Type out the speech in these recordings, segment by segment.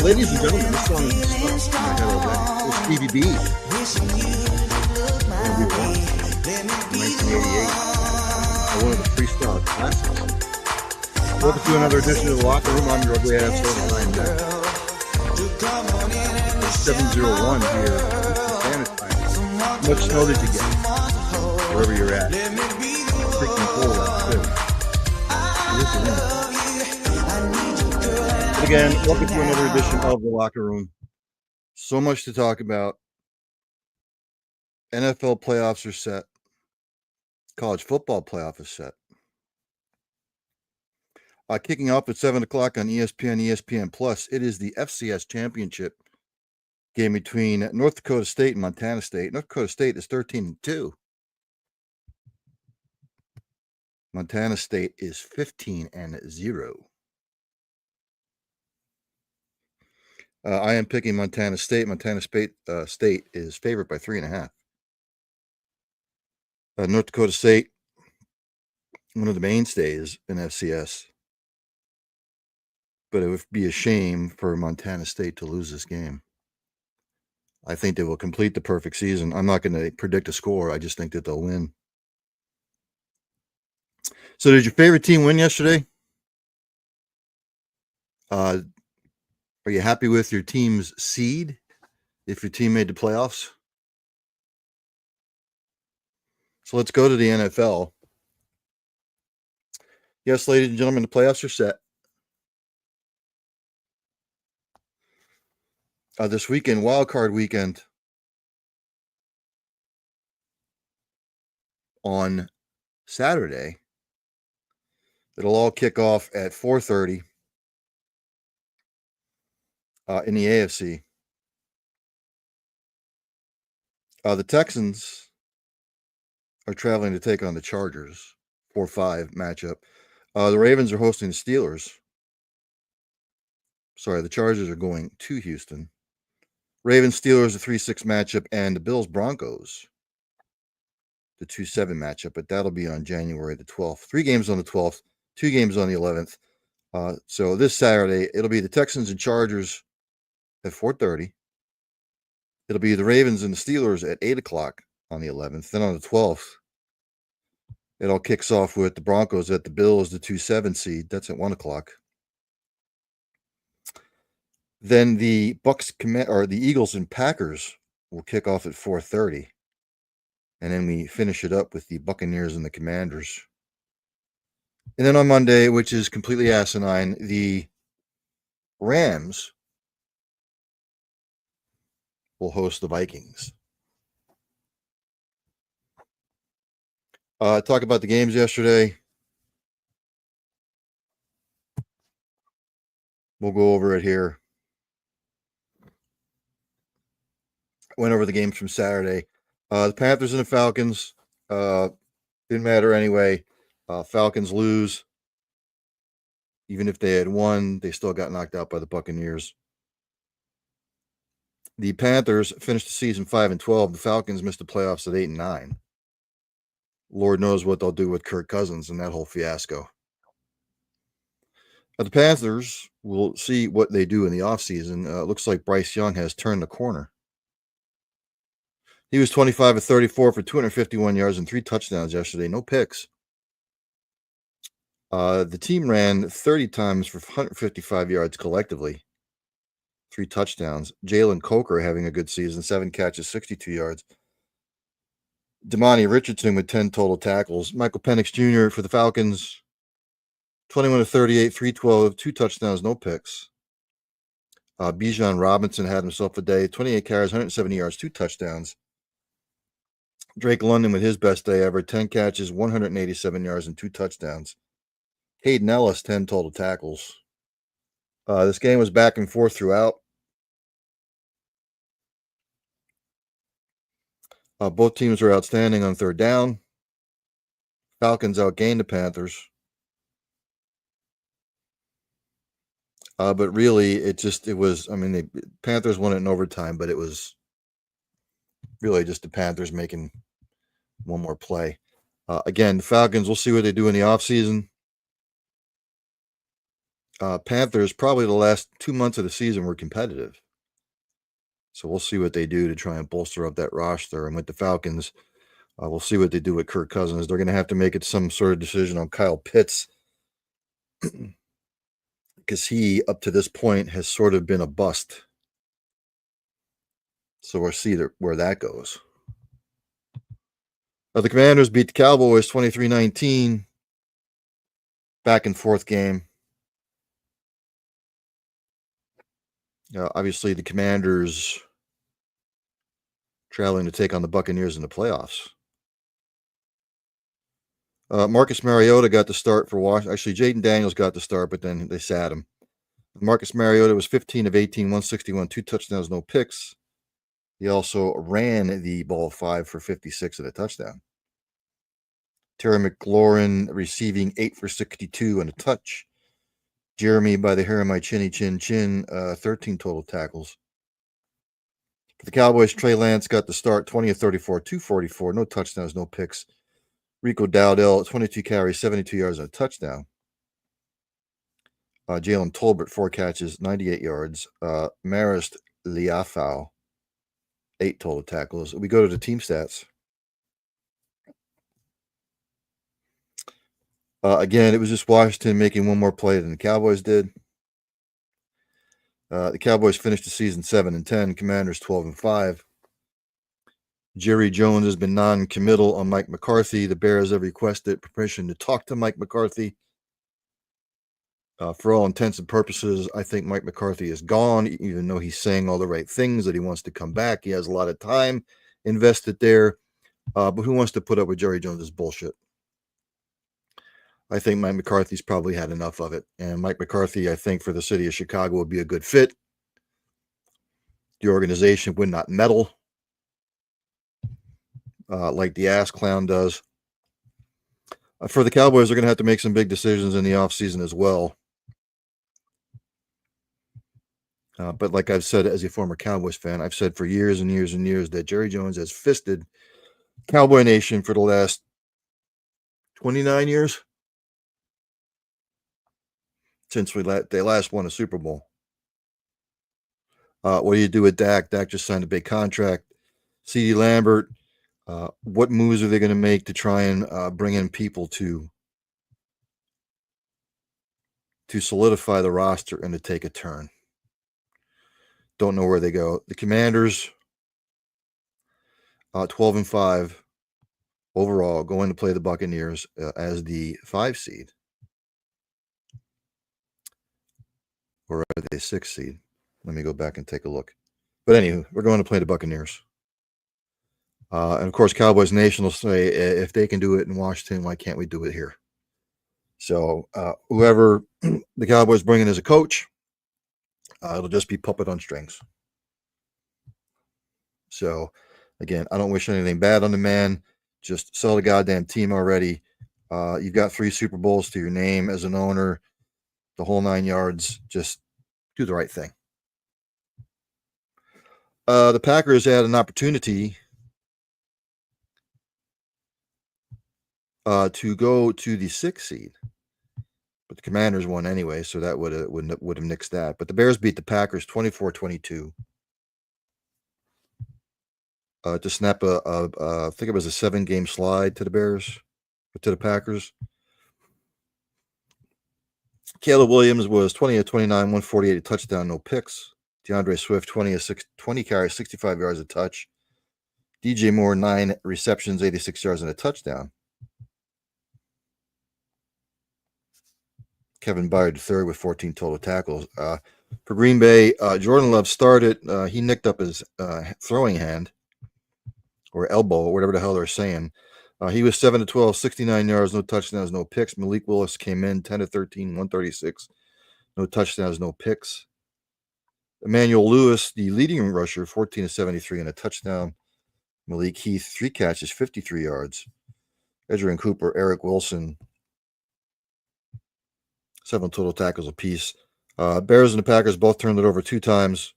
Ladies and gentlemen, this song is stuck in my head all day. It's Stevie B. Whatever you want. 1988. One of the freestyle classics. Welcome to another edition of The Locker Room. I'm your ugly ass host, Ryan Beck. 7:01 here. Spanish time. How much snow did you get? Wherever you're at. Freaking cold out too. But again, welcome to another edition of The Locker Room. So much to talk about. NFL playoffs are set. College football playoff is set. Kicking off at 7 o'clock on ESPN, ESPN Plus, it is the FCS Championship game between North Dakota State and Montana State. North Dakota State is 13-2. Montana State is 15-0. I am picking Montana State. Montana State is favored by 3.5. North Dakota State, one of the mainstays in FCS. But it would be a shame for Montana State to lose this game. I think they will complete the perfect season. I'm not going to predict a score. I just think that they'll win. So did your favorite team win yesterday? Are you happy with your team's seed if your team made the playoffs? So let's go to the NFL. Yes, ladies and gentlemen, the playoffs are set. This weekend, wild card weekend, on Saturday, it'll all kick off at 4:30 in the AFC. The Texans are traveling to take on the Chargers, 4-5 matchup. The Ravens are hosting the Steelers. Sorry, the Chargers are going to Houston. Ravens, Steelers, a 3-6 matchup, and the Bills, Broncos, the 2-7 matchup, but that'll be on January the 12th. 3 games on the 12th, 2 games on the 11th. So this Saturday, it'll be the Texans and Chargers at 4:30. It'll be the Ravens and the Steelers at 8 o'clock on the 11th. Then on the 12th, it all kicks off with the Broncos at the Bills, the 2-7 seed. That's at 1 o'clock. Then the the Eagles and Packers will kick off at 4:30. And then we finish it up with the Buccaneers and the Commanders. And then on Monday, which is completely asinine, the Rams will host the Vikings. Talk about the games yesterday. We'll go over it here. Went over the games from Saturday. The Panthers and the Falcons didn't matter anyway. Falcons lose. Even if they had won, they still got knocked out by the Buccaneers. The Panthers finished the season 5-12. The Falcons missed the playoffs at 8-9. Lord knows what they'll do with Kirk Cousins and that whole fiasco. The Panthers will see what they do in the offseason. It looks like Bryce Young has turned the corner. He was 25 of 34 for 251 yards and 3 touchdowns yesterday. No picks. The team ran 30 times for 155 yards collectively. 3 touchdowns. Jalen Coker having a good season. 7 catches, 62 yards. Damani Richardson with 10 total tackles. Michael Penix Jr. for the Falcons. 21 of 38, 312, 2 touchdowns, no picks. Bijan Robinson had himself a day. 28 carries, 170 yards, 2 touchdowns. Drake London with his best day ever. 10 catches, 187 yards, and 2 touchdowns. Hayden Ellis, 10 total tackles. This game was back and forth throughout. Both teams were outstanding on third down. Falcons outgained the Panthers. But really, the Panthers won it in overtime, but it was really just the Panthers making one more play. Again, the Falcons, we'll see what they do in the offseason. Panthers, probably the last 2 months of the season were competitive. So we'll see what they do to try and bolster up that roster. And with the Falcons, we'll see what they do with Kirk Cousins. They're going to have to make some sort of decision on Kyle Pitts because he, up to this point, has sort of been a bust. So we'll see where that goes. The Commanders beat the Cowboys 23-19. Back and forth game. Obviously, the Commanders traveling to take on the Buccaneers in the playoffs. Marcus Mariota got the start for Washington. Actually, Jaden Daniels got the start, but then they sat him. Marcus Mariota was 15 of 18, 161, 2 touchdowns, no picks. He also ran the ball 5 for 56 and a touchdown. Terry McLaurin receiving 8 for 62 and a touch. Jeremy by the hair of my chinny chin chin, 13 total tackles. For the Cowboys, Trey Lance got the start, 20 of 34, 244, no touchdowns, no picks. Rico Dowdell, 22 carries, 72 yards and a touchdown. Jalen Tolbert, 4 catches, 98 yards. Marist Liafau, 8 total tackles. We go to the team stats. Again, it was just Washington making one more play than the Cowboys did. The Cowboys finished the season 7-10. Commanders 12-5. Jerry Jones has been non-committal on Mike McCarthy. The Bears have requested permission to talk to Mike McCarthy. For all intents and purposes, I think Mike McCarthy is gone, even though he's saying all the right things that he wants to come back. He has a lot of time invested there. But who wants to put up with Jerry Jones's bullshit? I think Mike McCarthy's probably had enough of it. And Mike McCarthy, I think, for the city of Chicago would be a good fit. The organization would not meddle like the ass clown does. For the Cowboys, they're going to have to make some big decisions in the offseason as well. But like I've said, as a former Cowboys fan, I've said for years and years and years that Jerry Jones has fisted Cowboy Nation for the last 29 years since they last won a Super Bowl. What do you do with Dak? Dak just signed a big contract. CeeDee Lambert, what moves are they going to make to try and bring in people to solidify the roster and to take a turn? Don't know where they go. The Commanders, 12-5 overall, going to play the Buccaneers as the 5 seed. Or are they 6 seed? Let me go back and take a look. But anywho, we're going to play the Buccaneers. And of course, Cowboys Nation will say, if they can do it in Washington, why can't we do it here? So whoever the Cowboys bring in as a coach, it'll just be puppet on strings. So, again, I don't wish anything bad on the man. Just sell the goddamn team already. You've got 3 Super Bowls to your name as an owner, the whole 9 yards. Just do the right thing. The Packers had an opportunity to go to the 6th seed, but the Commanders won anyway, so that would have nixed that. But the Bears beat the Packers 24-22. To snap I think it was a 7-game slide to the Bears, to the Packers. Caleb Williams was 20 of 29, 148, a touchdown, no picks. DeAndre Swift, 20 carries, 65 yards a touch. DJ Moore, 9 receptions, 86 yards and a touchdown. Kevin Byard, third with 14 total tackles. For Green Bay, Jordan Love started. He nicked up his throwing hand or elbow, or whatever the hell they're saying. He was 7 of 12, 69 yards, no touchdowns, no picks. Malik Willis came in 10 of 13, 136, no touchdowns, no picks. Emmanuel Lewis, the leading rusher, 14 of 73 and a touchdown. Malik Heath, 3 catches, 53 yards. Edgerrin Cooper, Eric Wilson, 7 total tackles apiece. Bears and the Packers both turned it over 2 times.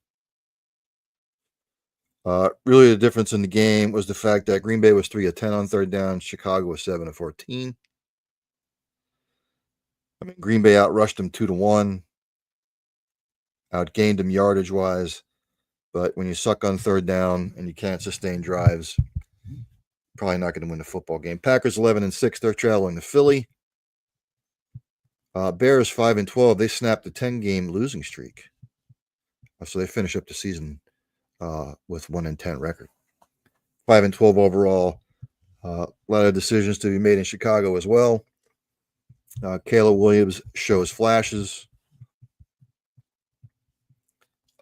Really, the difference in the game was the fact that Green Bay was 3 of 10 on third down. Chicago was 7 of 14. I mean, Green Bay outrushed them 2-1. outgained them yardage wise. But when you suck on third down and you can't sustain drives, probably not going to win the football game. Packers 11-6. They're traveling to Philly. Bears 5-12. They snapped a 10-game losing streak, so they finish up the season with 1-10 record. 5-12 overall. A lot of decisions to be made in Chicago as well. Caleb Williams shows flashes,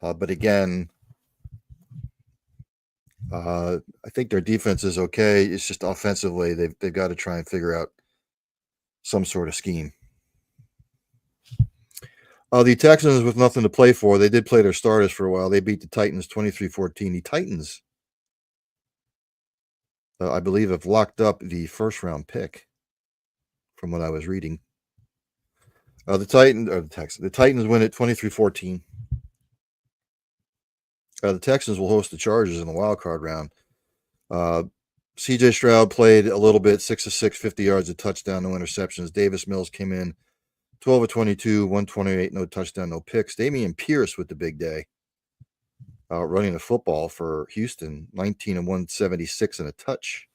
but again, I think their defense is okay. It's just offensively they've got to try and figure out some sort of scheme. The Texans, with nothing to play for, they did play their starters for a while. They beat the Titans 23-14. The Titans, I believe, have locked up the first-round pick, from what I was reading. The Titans win it 23-14. The Texans will host the Chargers in the wild card round. C.J. Stroud played a little bit, 6 of 6, 50 yards, a touchdown, no interceptions. Davis Mills came in 12 of 22, 128, no touchdown, no picks. Damian Pierce with the big day, running the football for Houston, 19 of 176 and a touch.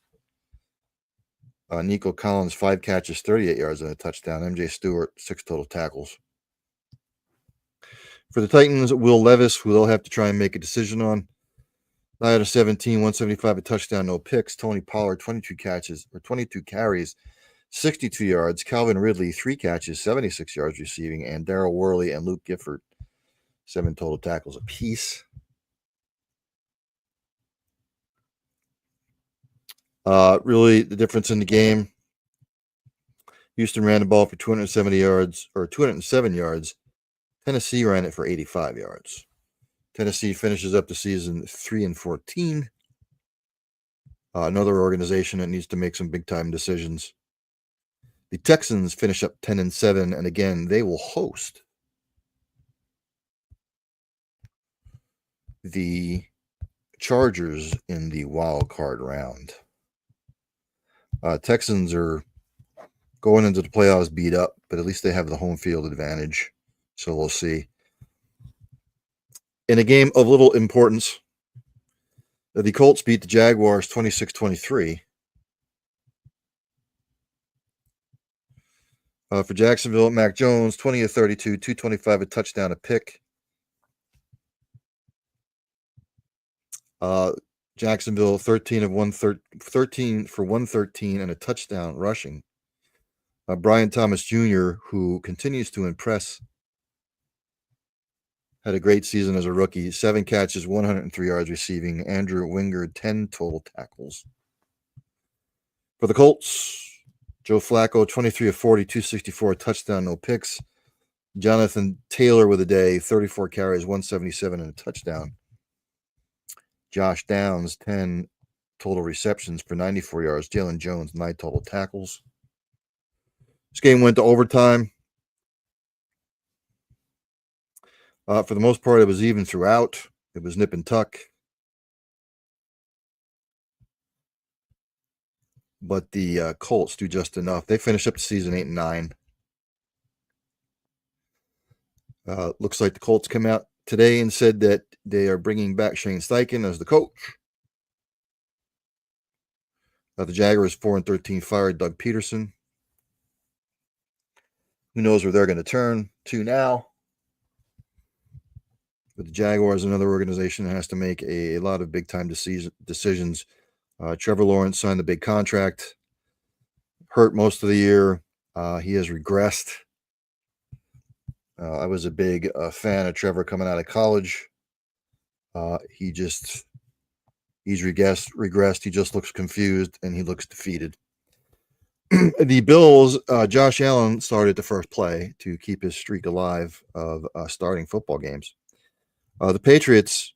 Nico Collins, 5 catches, 38 yards and a touchdown. M.J. Stewart, 6 total tackles. For the Titans, Will Levis, who they'll have to try and make a decision on. 9 out of 17, 175, a touchdown, no picks. Tony Pollard, 22 carries, 62 yards. Calvin Ridley, 3 catches, 76 yards receiving. And Darrell Worley and Luke Gifford, 7 total tackles apiece. Really, the difference in the game, Houston ran the ball for 207 yards. Tennessee ran it for 85 yards. Tennessee finishes up the season 3-14. Another organization that needs to make some big-time decisions. The Texans finish up 10-7, and again, they will host the Chargers in the wild card round. Texans are going into the playoffs beat up, but at least they have the home field advantage. So we'll see. In a game of little importance, the Colts beat the Jaguars 26-23. For Jacksonville, Mac Jones, 20 of 32, 225, a touchdown, a pick. Jacksonville, 13 for 113 and a touchdown rushing. Brian Thomas Jr., who continues to impress, had a great season as a rookie. 7 catches, 103 yards receiving. Andrew Wingard, 10 total tackles. For the Colts, Joe Flacco, 23 of 40, 264, touchdown, no picks. Jonathan Taylor with a day, 34 carries, 177, and a touchdown. Josh Downs, 10 total receptions for 94 yards. Jalen Jones, 9 total tackles. This game went to overtime. For the most part, it was even throughout. It was nip and tuck. But the Colts do just enough. They finish up the season 8-9. Looks like the Colts come out today and said that they are bringing back Shane Steichen as the coach. The Jaguars 4-13 fired Doug Peterson. Who knows where they're going to turn to now? But the Jaguars, another organization that has to make a lot of big-time decisions. Trevor Lawrence signed the big contract. Hurt most of the year. He has regressed. I was a big fan of Trevor coming out of college. He's regressed. He just looks confused and he looks defeated. The Bills, Josh Allen started the first play to keep his streak alive of starting football games. The Patriots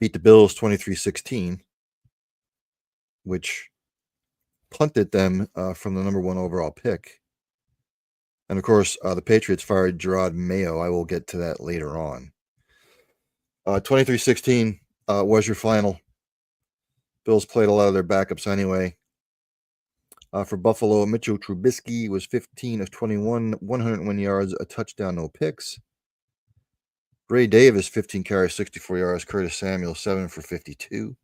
beat the Bills 23-16, which punted them from the number 1 overall pick. And of course, the Patriots fired Gerard Mayo. I will get to that later on. 23-16 was your final. Bills played a lot of their backups anyway. For Buffalo, Mitchell Trubisky was 15 of 21, 101 yards, a touchdown, no picks. Ray Davis, 15 carries, 64 yards. Curtis Samuel, 7 for 52.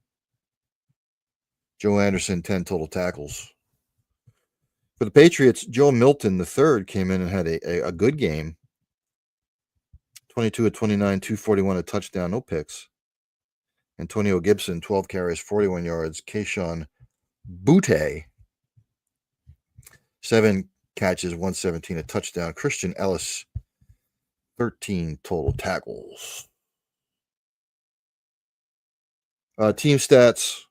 Joe Anderson, 10 total tackles. For the Patriots, Joe Milton III came in and had a good game. 22 of 29, 241, a touchdown, no picks. Antonio Gibson, 12 carries, 41 yards. Kayshon Boutte, 7 catches, 117, a touchdown. Christian Ellis, 13 total tackles. Team stats.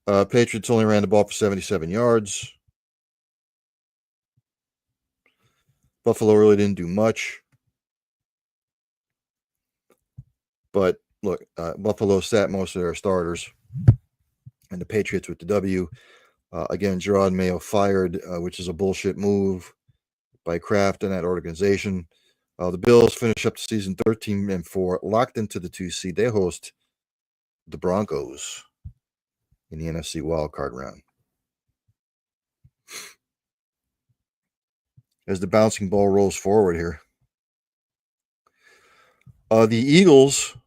Patriots only ran the ball for 77 yards. Buffalo really didn't do much. But look, Buffalo sat most of their starters. And the Patriots with the W. Again, Gerard Mayo fired, which is a bullshit move by Kraft and that organization. The Bills finish up the season 13-4, locked into the 2 seed. They host the Broncos in the NFC wildcard round. As the bouncing ball rolls forward here. The Eagles,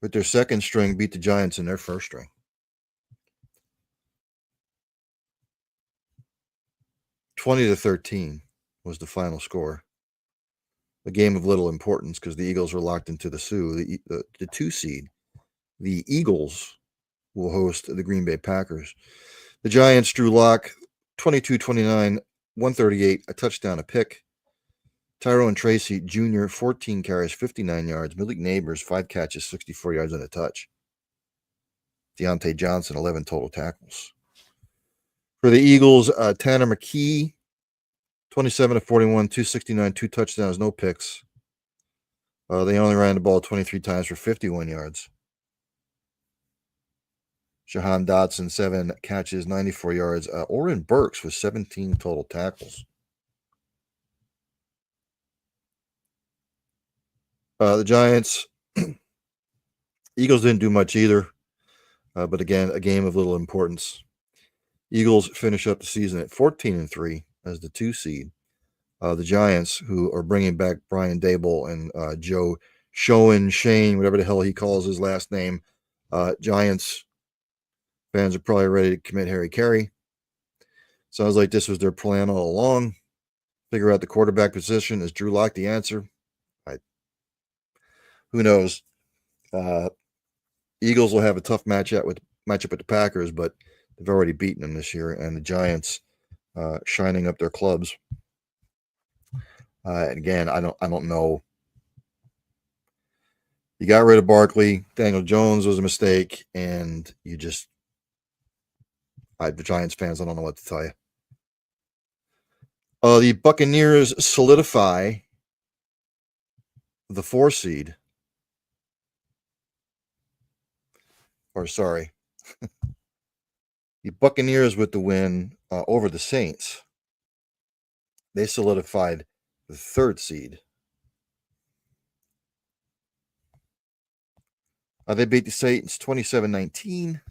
with their second string, beat the Giants in their first string. (20-13) was the final score. A game of little importance because the Eagles were locked into the 2 seed. The Eagles will host the Green Bay Packers. The Giants, Drew Lock, 22-29, 138, a touchdown, a pick. Tyrone Tracy Jr., 14 carries, 59 yards. Malik Neighbors, 5 catches, 64 yards and a touch. Deontay Johnson, 11 total tackles. For the Eagles, Tanner McKee, 27-41, 269, 2 touchdowns, no picks. They only ran the ball 23 times for 51 yards. Jahan Dotson, 7 catches, 94 yards. Oren Burks with 17 total tackles. The Giants, Eagles didn't do much either. But again, a game of little importance. Eagles finish up the season at 14-3 as the 2 seed. The Giants, who are bringing back Brian Daboll and Joe Shane, whatever the hell he calls his last name. Giants fans are probably ready to commit Harry Carey. Sounds like this was their plan all along. Figure out the quarterback position. Is Drew Lock the answer? Who knows? Eagles will have a tough matchup with the Packers, but they've already beaten them this year. And the Giants shining up their clubs. And again, I don't know. You got rid of Barkley. Daniel Jones was a mistake, and you just, the Giants fans, I don't know what to tell you. The Buccaneers solidify the 4 seed. The Buccaneers with the win over the Saints. They solidified the 3rd seed. They beat the Saints 27-19.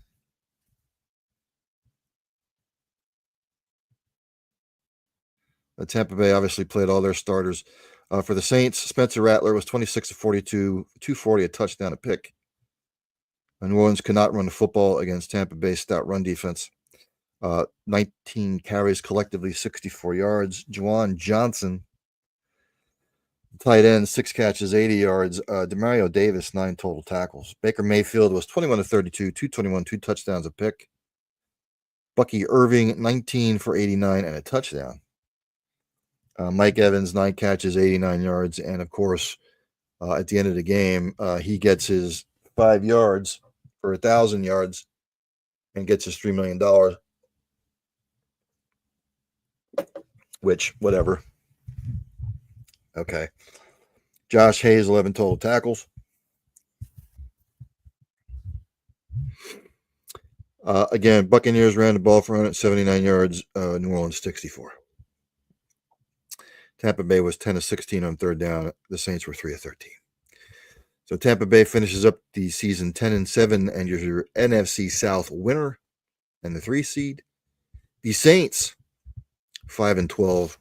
Tampa Bay obviously played all their starters. For the Saints, Spencer Rattler was 26-42, 240, a touchdown, a pick. New Orleans could not run the football against Tampa Bay's stout run defense. 19 carries collectively, 64 yards. Juwan Johnson, tight end, 6 catches, 80 yards. Demario Davis, 9 total tackles. Baker Mayfield was 21-32, 221, 2 touchdowns, a pick. Bucky Irving, 19 for 89 and a touchdown. Mike Evans, 9 catches, 89 yards. And, of course, at the end of the game, he gets his 5 yards for 1,000 yards and gets his $3 million. Which, whatever. Okay. Josh Hayes, 11 total tackles. Again, Buccaneers ran the ball for 179 yards. New Orleans, 64. Tampa Bay was 10-16 on 3rd down. The Saints were 3-13. So Tampa Bay finishes up the season 10-7 and you're your NFC South winner and the 3 seed. The Saints, 5-12.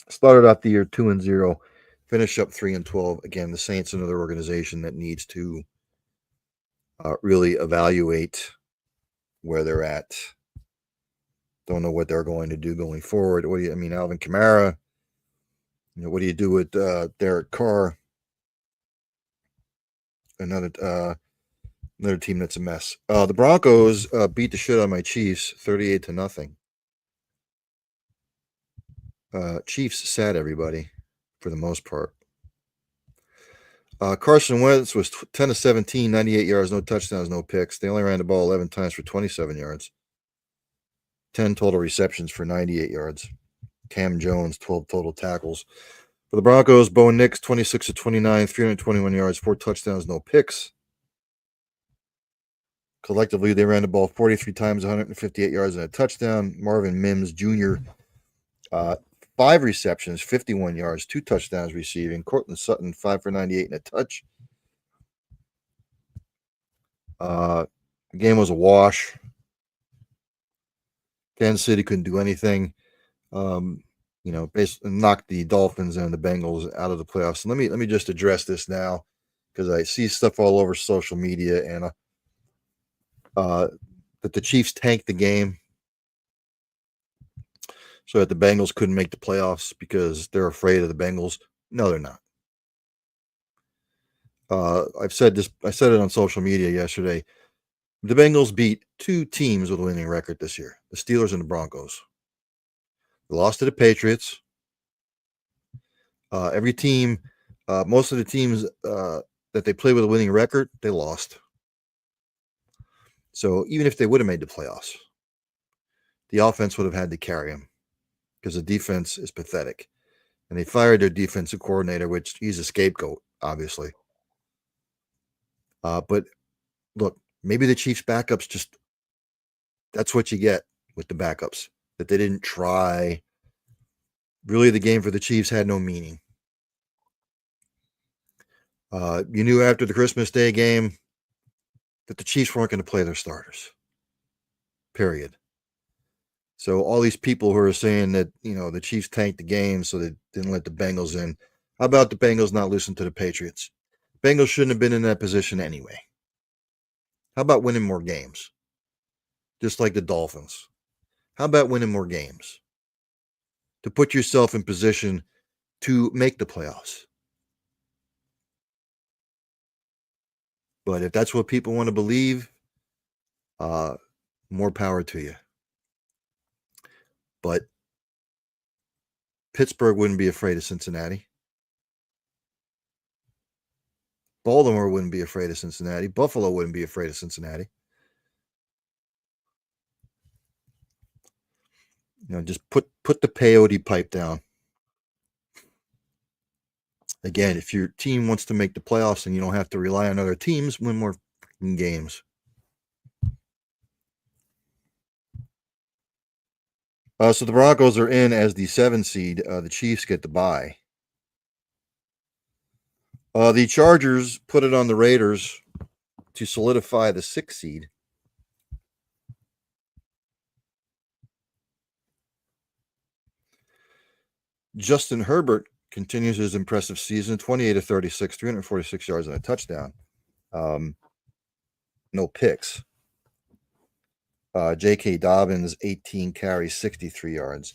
Started off the year 2-0. finish up 3-12. Again, the Saints, another organization that needs to really evaluate where they're at. Don't know what they're going to do going forward. Alvin Kamara? What do you do with Derek Carr? Another team that's a mess. The Broncos beat the shit out of my Chiefs, 38-0. Chiefs sat everybody for the most part. Carson Wentz was 10-17, 98 yards, no touchdowns, no picks. They only ran the ball 11 times for 27 yards. 10 total receptions for 98 yards. Cam Jones, 12 total tackles. For the Broncos, Bo Nix, 26-29, 321 yards, 4 touchdowns, no picks. Collectively, they ran the ball 43 times, 158 yards, and a touchdown. Marvin Mims Jr., 5 receptions, 51 yards, 2 touchdowns receiving. Cortland Sutton, 5 for 98 and a touch. The game was a wash. Kansas City couldn't do anything. Basically knocked the Dolphins and the Bengals out of the playoffs. And let me just address this now, because I see stuff all over social media and that the Chiefs tanked the game so that the Bengals couldn't make the playoffs because they're afraid of the Bengals. No, they're not. I said it on social media yesterday. The Bengals beat 2 teams with a winning record this year, the Steelers and the Broncos. They lost to the Patriots. Every team, most of the teams that they played with a winning record, they lost. So even if they would have made the playoffs, the offense would have had to carry them because the defense is pathetic. And they fired their defensive coordinator, which he's a scapegoat, obviously. But look, maybe the Chiefs' backups that's what you get with the backups, that they didn't try. Really, the game for the Chiefs had no meaning. You knew after the Christmas Day game that the Chiefs weren't going to play their starters. Period. So all these people who are saying that, the Chiefs tanked the game so they didn't let the Bengals in. How about the Bengals not listen to the Patriots? Bengals shouldn't have been in that position anyway. How about winning more games? Just like the Dolphins. How about winning more games? To put yourself in position to make the playoffs. But if that's what people want to believe, more power to you. But Pittsburgh wouldn't be afraid of Cincinnati. Baltimore wouldn't be afraid of Cincinnati. Buffalo wouldn't be afraid of Cincinnati. Just put the peyote pipe down. Again, if your team wants to make the playoffs and you don't have to rely on other teams, win more games. So the Broncos are in as the 7 seed. The Chiefs get the bye. The Chargers put it on the Raiders to solidify the 6 seed. Justin Herbert continues his impressive season, 28-36, 346 yards and a touchdown. No picks. J.K. Dobbins, 18 carries, 63 yards.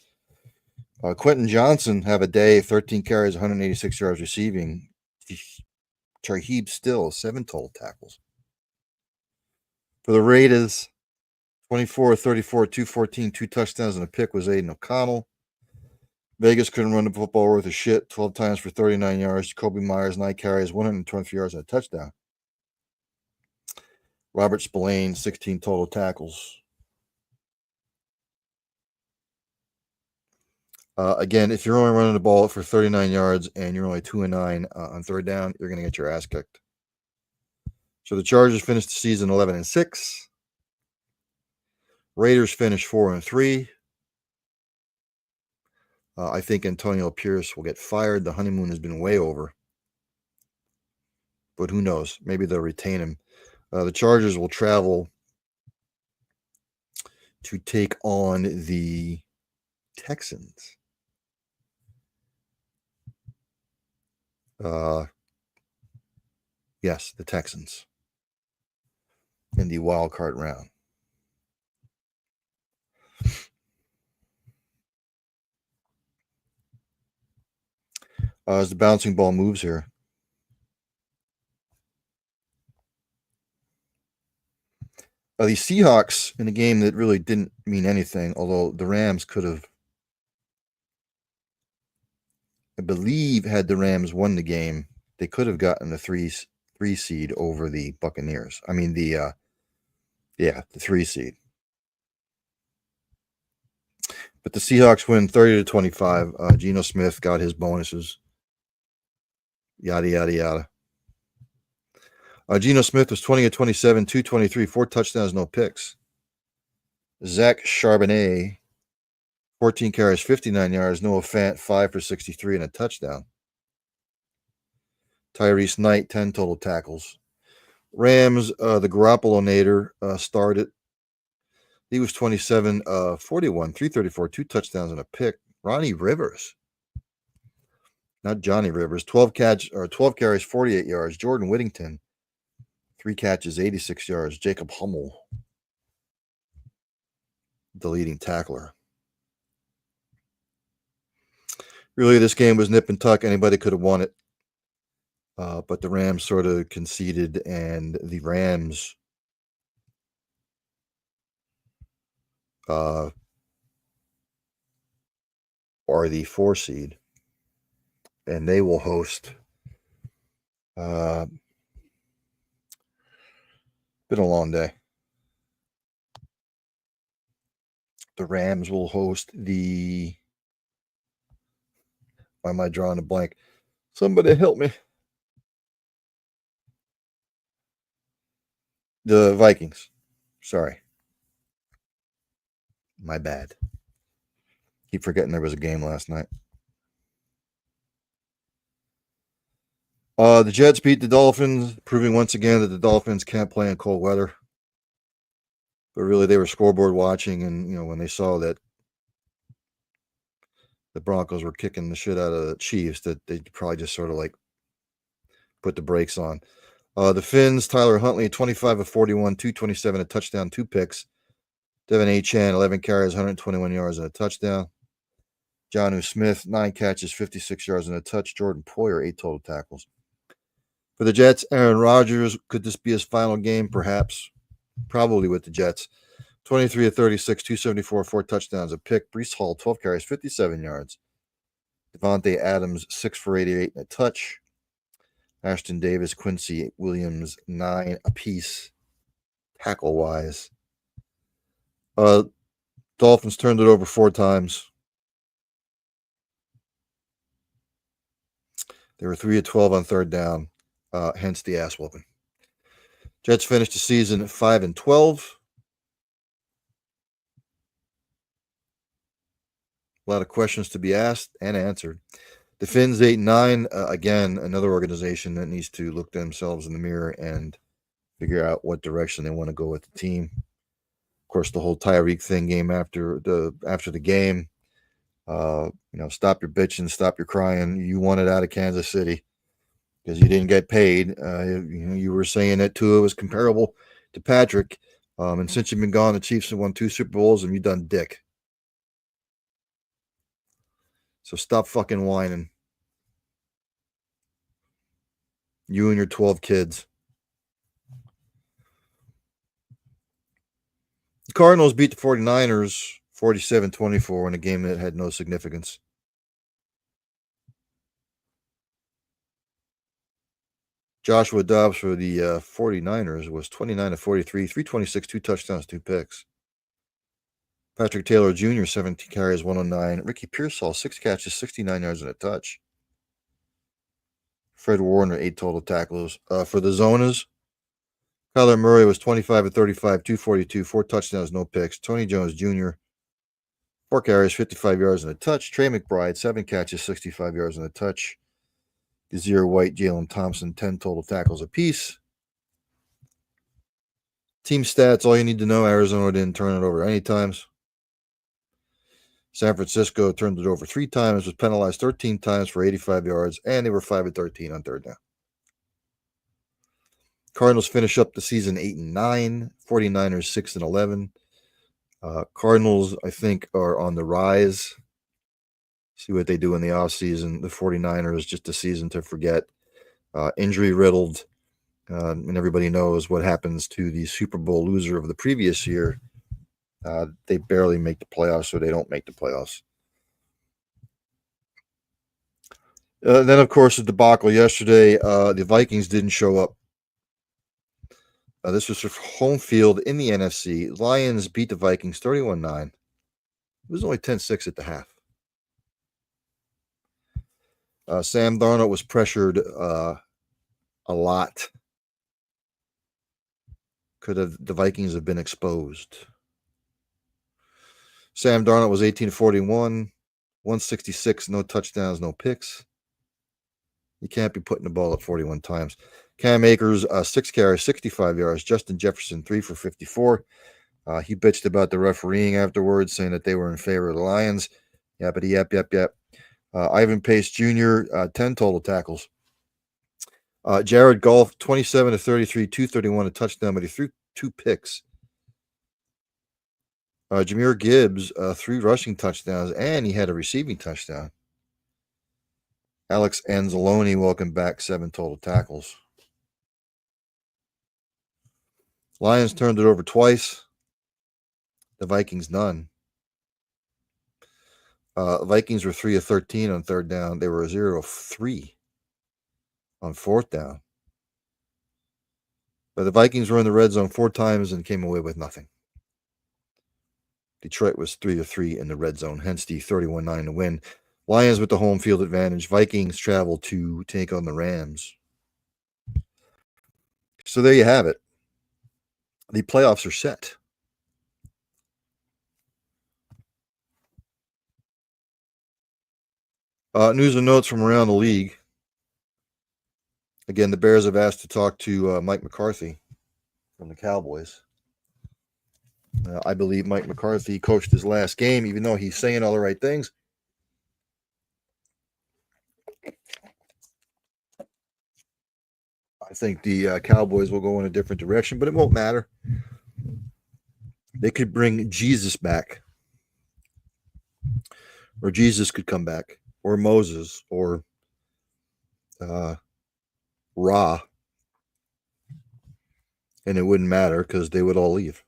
Quentin Johnson have a day, 13 carries, 186 yards receiving. Tarheeb Still, 7 total tackles. For the Raiders, 24-34, 214, 2 touchdowns and a pick was Aiden O'Connell. Vegas couldn't run the football worth a shit, 12 times for 39 yards. Jacoby Myers, 9 carries, 123 yards and a touchdown. Robert Spillane, 16 total tackles. Again, if you're only running the ball for 39 yards and you're only 2-9 on third down, you're going to get your ass kicked. So the Chargers finished the season 11-6. Raiders finished 4-3. I think Antonio Pierce will get fired. The honeymoon has been way over. But who knows? Maybe they'll retain him. The Chargers will travel to take on the Texans. Yes, the Texans in the wild card round. As the bouncing ball moves here. The Seahawks in a game that really didn't mean anything, although the Rams could have, I believe, had the Rams won the game, they could have gotten the three seed over the Buccaneers. I mean the 3 seed. But the Seahawks win 30-25. Geno Smith got his bonuses. Yada yada yada. Geno Smith was 20-27, 223, 4 touchdowns, no picks. Zach Charbonnet, 14 carries, 59 yards. Noah Fant, 5 for 63 and a touchdown. Tyrese Knight, 10 total tackles. Rams, the Garoppolo-nator started. He was 27, 41, 334, 2 touchdowns and a pick. Ronnie Rivers, not Johnny Rivers, 12 carries, 48 yards. Jordan Whittington, 3 catches, 86 yards. Jacob Hummel, the leading tackler. Really, this game was nip and tuck. Anybody could have won it. But the Rams sort of conceded, and the Rams are the 4 seed, and they will host. Been a long day. The Rams will host the. Why am I drawing a blank? Somebody help me. The Vikings. Sorry. My bad. Keep forgetting there was a game last night. The Jets beat the Dolphins, proving once again that the Dolphins can't play in cold weather. But really, they were scoreboard watching, and when they saw that the Broncos were kicking the shit out of the Chiefs, that they probably just sort of like put the brakes on. The Finns, Tyler Huntley, 25 of 41, 227, a touchdown, 2 picks. Devin Achane, 11 carries, 121 yards and a touchdown. Jonnu Smith, 9 catches, 56 yards and a touch. Jordan Poyer, 8 total tackles. For the Jets, Aaron Rodgers, could this be his final game? Perhaps. Probably with the Jets. 23 of 36, 274, 4 touchdowns, a pick. Breece Hall, 12 carries, 57 yards. Devontae Adams, 6 for 88 and a touch. Ashton Davis, Quincy Williams, 9 apiece, tackle-wise. Dolphins turned it over 4 times. They were 3 of 12 on third down, hence the ass whooping. Jets finished the season at 5-12. A lot of questions to be asked and answered. The Finns 8-9. Again, another organization that needs to look themselves in the mirror and figure out what direction they want to go with the team. Of course, the whole Tyreek thing game after the game. Stop your bitching, stop your crying. You wanted out of Kansas City because you didn't get paid. You were saying that Tua was comparable to Patrick. And since you've been gone, the Chiefs have won 2 Super Bowls and you've done dick. So stop fucking whining. You and your 12 kids. The Cardinals beat the 49ers 47-24 in a game that had no significance. Joshua Dobbs for the 49ers was 29 of 43, 326, 2 touchdowns, 2 picks. Patrick Taylor Jr., 17 carries, 109. Ricky Pearsall, 6 catches, 69 yards and a touch. Fred Warner, 8 total tackles. For the Zonas, Kyler Murray was 25 of 35, 242, 4 touchdowns, no picks. Tony Jones Jr., 4 carries, 55 yards and a touch. Trey McBride, 7 catches, 65 yards and a touch. Kazir White, Jalen Thompson, 10 total tackles apiece. Team stats, all you need to know, Arizona didn't turn it over any times. San Francisco turned it over 3 times, was penalized 13 times for 85 yards, and they were 5-13 on third down. Cardinals finish up the season 8-9, 49ers 6-11. Cardinals, I think, are on the rise. See what they do in the offseason. The 49ers, just a season to forget. Injury riddled, and everybody knows what happens to the Super Bowl loser of the previous year. They barely make the playoffs, or they don't make the playoffs. Then, of course, the debacle yesterday. The Vikings didn't show up. This was for home field in the NFC. Lions beat the Vikings 31-9. It was only 10-6 at the half. Sam Darnold was pressured a lot. Could have the Vikings have been exposed? Sam Darnold was 18-41, 166, no touchdowns, no picks. You can't be putting the ball up 41 times. Cam Akers, 6 carries, 65 yards. Justin Jefferson, 3 for 54. He bitched about the refereeing afterwards, saying that they were in favor of the Lions. Yep. Ivan Pace Jr., 10 total tackles. Jared Goff, 27-33, 231, a touchdown, but he threw 2 picks. Jahmyr Gibbs, 3 rushing touchdowns, and he had a receiving touchdown. Alex Anzalone, welcome back, 7 total tackles. Lions turned it over twice. The Vikings, none. Vikings were 3 of 13 on third down. They were 0 of 3 on fourth down. But the Vikings were in the red zone 4 times and came away with nothing. Detroit was 3 of 3 in the red zone, hence the 31-9 to win. Lions with the home field advantage. Vikings travel to take on the Rams. So there you have it. The playoffs are set. News and notes from around the league. Again, the Bears have asked to talk to Mike McCarthy from the Cowboys. I believe Mike McCarthy coached his last game, even though he's saying all the right things. I think the Cowboys will go in a different direction, but it won't matter. They could bring Jesus back, or Jesus could come back, or Moses, or Ra, and it wouldn't matter because they would all leave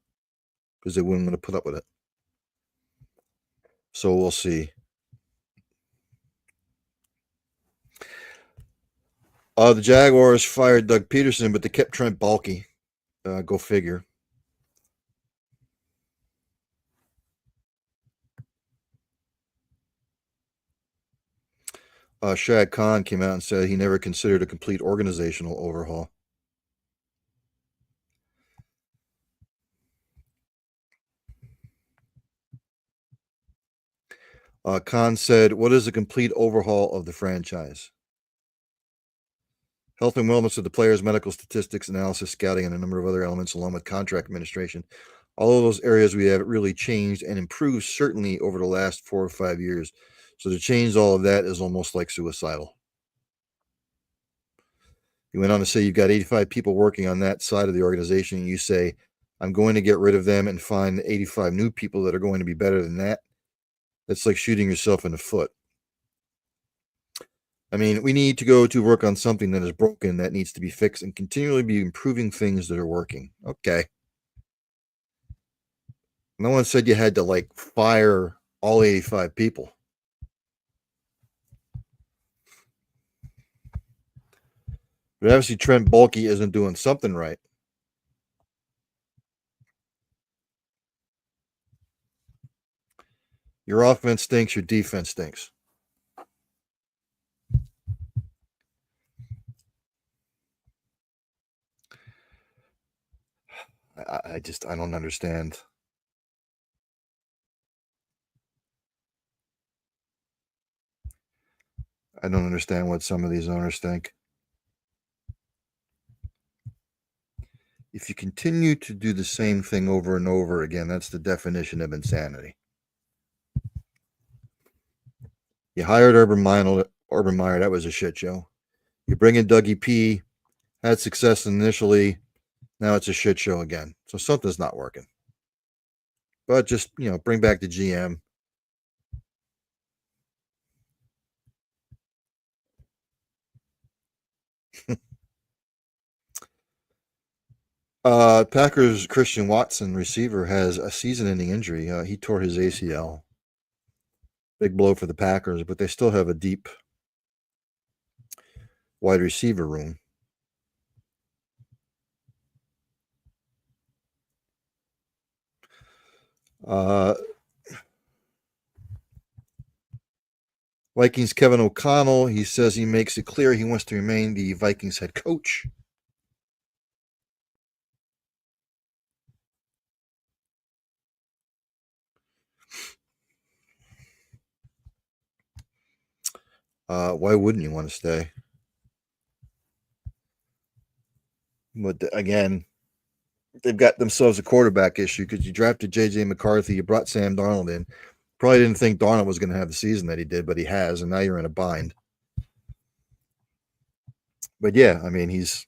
because they wouldn't want to put up with it. So we'll see. The Jaguars fired Doug Peterson, but they kept Trent Baalke. Go figure. Shad Khan came out and said he never considered a complete organizational overhaul. Khan said, "What is a complete overhaul of the franchise? Health and wellness of the players, medical statistics, analysis, scouting, and a number of other elements, along with contract administration. All of those areas we have really changed and improved, certainly over the last 4 or 5 years. So to change all of that is almost like suicidal." He went on to say, "You've got 85 people working on that side of the organization, and you say, I'm going to get rid of them and find 85 new people that are going to be better than that. That's like shooting yourself in the foot. I mean, we need to go to work on something that is broken, that needs to be fixed, and continually be improving things that are working." Okay. No one said you had to fire all 85 people. But obviously Trent Baalke isn't doing something right. Your offense stinks, your defense stinks. I don't understand. I don't understand what some of these owners think. If you continue to do the same thing over and over again, that's the definition of insanity. You hired Urban Meyer. That was a shit show. You bring in Dougie P. Had success initially. Now it's a shit show again. So something's not working. But just, bring back the GM. Packers Christian Watson, receiver, has a season-ending injury. He tore his ACL. Big blow for the Packers, but they still have a deep wide receiver room. Vikings Kevin O'Connell, he says he makes it clear he wants to remain the Vikings head coach. Why wouldn't you want to stay? But again, they've got themselves a quarterback issue because you drafted J.J. McCarthy, you brought Sam Darnold in. Probably didn't think Darnold was going to have the season that he did, but he has, and now you're in a bind. But yeah, I mean, he's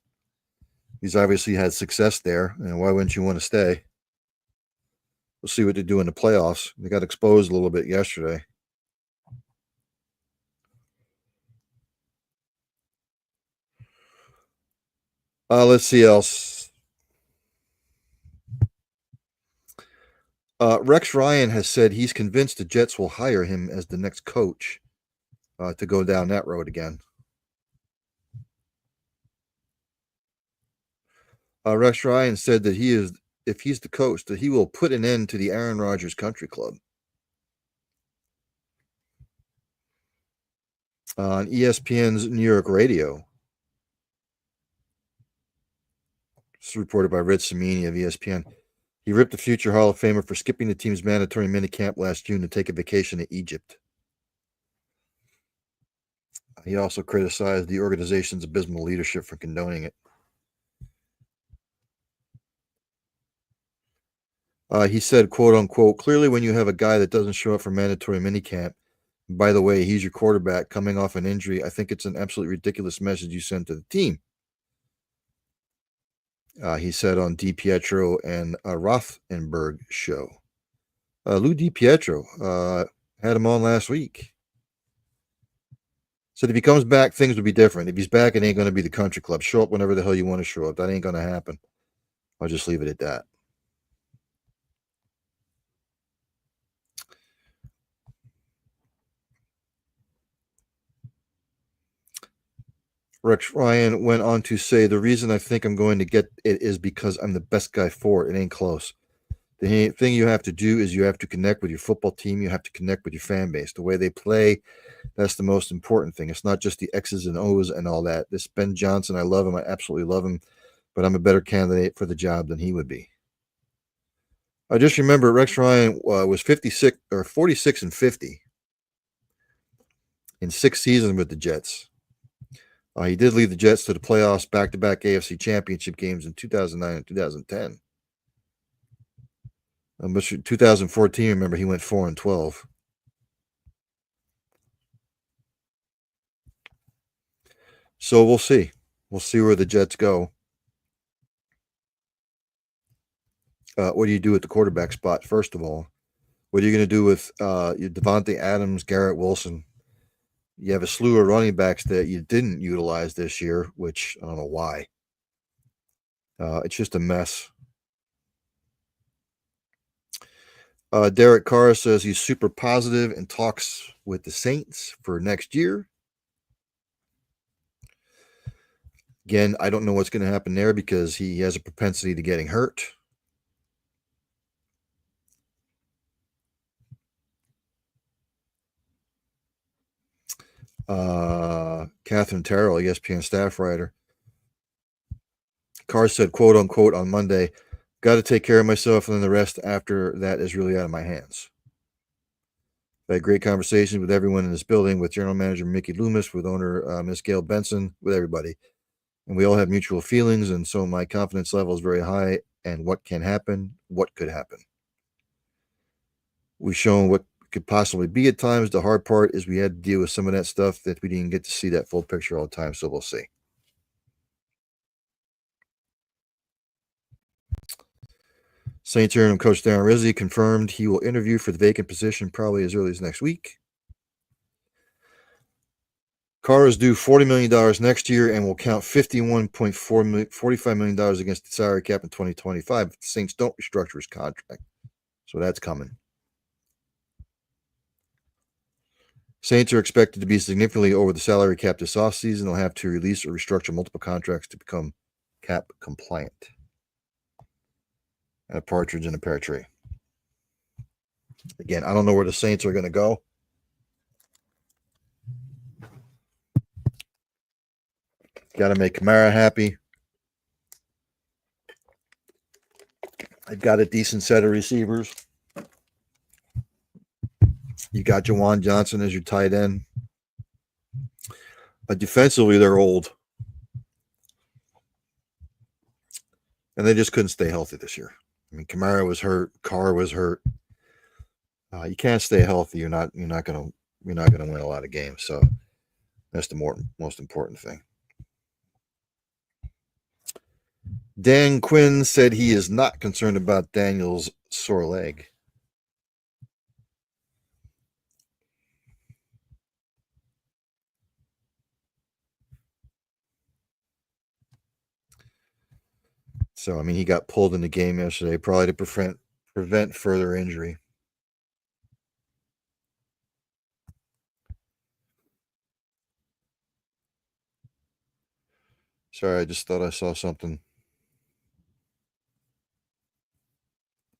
obviously had success there, and why wouldn't you want to stay? We'll see what they do in the playoffs. They got exposed a little bit yesterday. Let's see else. Rex Ryan has said he's convinced the Jets will hire him as the next coach to go down that road again. Rex Ryan said that if he's the coach, that he will put an end to the Aaron Rodgers Country Club. On ESPN's New York radio. This is reported by Rich Cimini of ESPN. He ripped the future Hall of Famer for skipping the team's mandatory minicamp last June to take a vacation to Egypt. He also criticized the organization's abysmal leadership for condoning it. He said, quote unquote, clearly when you have a guy that doesn't show up for mandatory minicamp, by the way, he's your quarterback coming off an injury, I think it's an absolutely ridiculous message you send to the team. He said on DiPietro and Rothenberg show. Lou DiPietro had him on last week. Said if he comes back, things will be different. If he's back, it ain't going to be the country club. Show up whenever the hell you want to show up. That ain't going to happen. I'll just leave it at that. Rex Ryan went on to say, the reason I think I'm going to get it is because I'm the best guy for it. It ain't close. The thing you have to do is you have to connect with your football team. You have to connect with your fan base. The way they play, that's the most important thing. It's not just the X's and O's and all that. This Ben Johnson, I love him. I absolutely love him. But I'm a better candidate for the job than he would be. I just remember Rex Ryan was 46 or 46 and 50 in 6 seasons with the Jets. He did lead the Jets to the playoffs, back-to-back AFC championship games in 2009 and 2010. But 2014, remember, he went 4-12. So we'll see. We'll see where the Jets go. What do you do at the quarterback spot, first of all? What are you going to do with Devontae Adams, Garrett Wilson? You have a slew of running backs that you didn't utilize this year, which I don't know why. It's just a mess. Derek Carr says he's super positive and talks with the Saints for next year. Again, I don't know what's going to happen there because he has a propensity to getting hurt. Catherine Terrell, ESPN staff writer. Carr said, quote unquote, on Monday, got to take care of myself, and then the rest after that is really out of my hands. I had great conversations with everyone in this building, with general manager Mickey Loomis, with owner Miss Gail Benson, with everybody. And we all have mutual feelings, and so my confidence level is very high. And what can happen, what could happen. We've shown what could possibly be at times. The hard part is we had to deal with some of that stuff that we didn't get to see that full picture all the time, so we'll see. Saints interim coach Darren Rizzi confirmed he will interview for the vacant position probably as early as next week. Carr is due $40 million next year and will count $45 million against the salary cap in 2025 if the Saints don't restructure his contract. So that's coming. Saints are expected to be significantly over the salary cap this offseason. They'll have to release or restructure multiple contracts to become cap compliant. And a partridge in a pear tree. Again, I don't know where the Saints are going to go. Got to make Kamara happy. I've got a decent set of receivers. You got Jawan Johnson as your tight end. But defensively, they're old. And they just couldn't stay healthy this year. I mean, Kamara was hurt. Carr was hurt. You can't stay healthy. You're not gonna win a lot of games. So that's the most important thing. Dan Quinn said he is not concerned about Daniel's sore leg. So, I mean, he got pulled in the game yesterday, probably to prevent further injury. Sorry, I just thought I saw something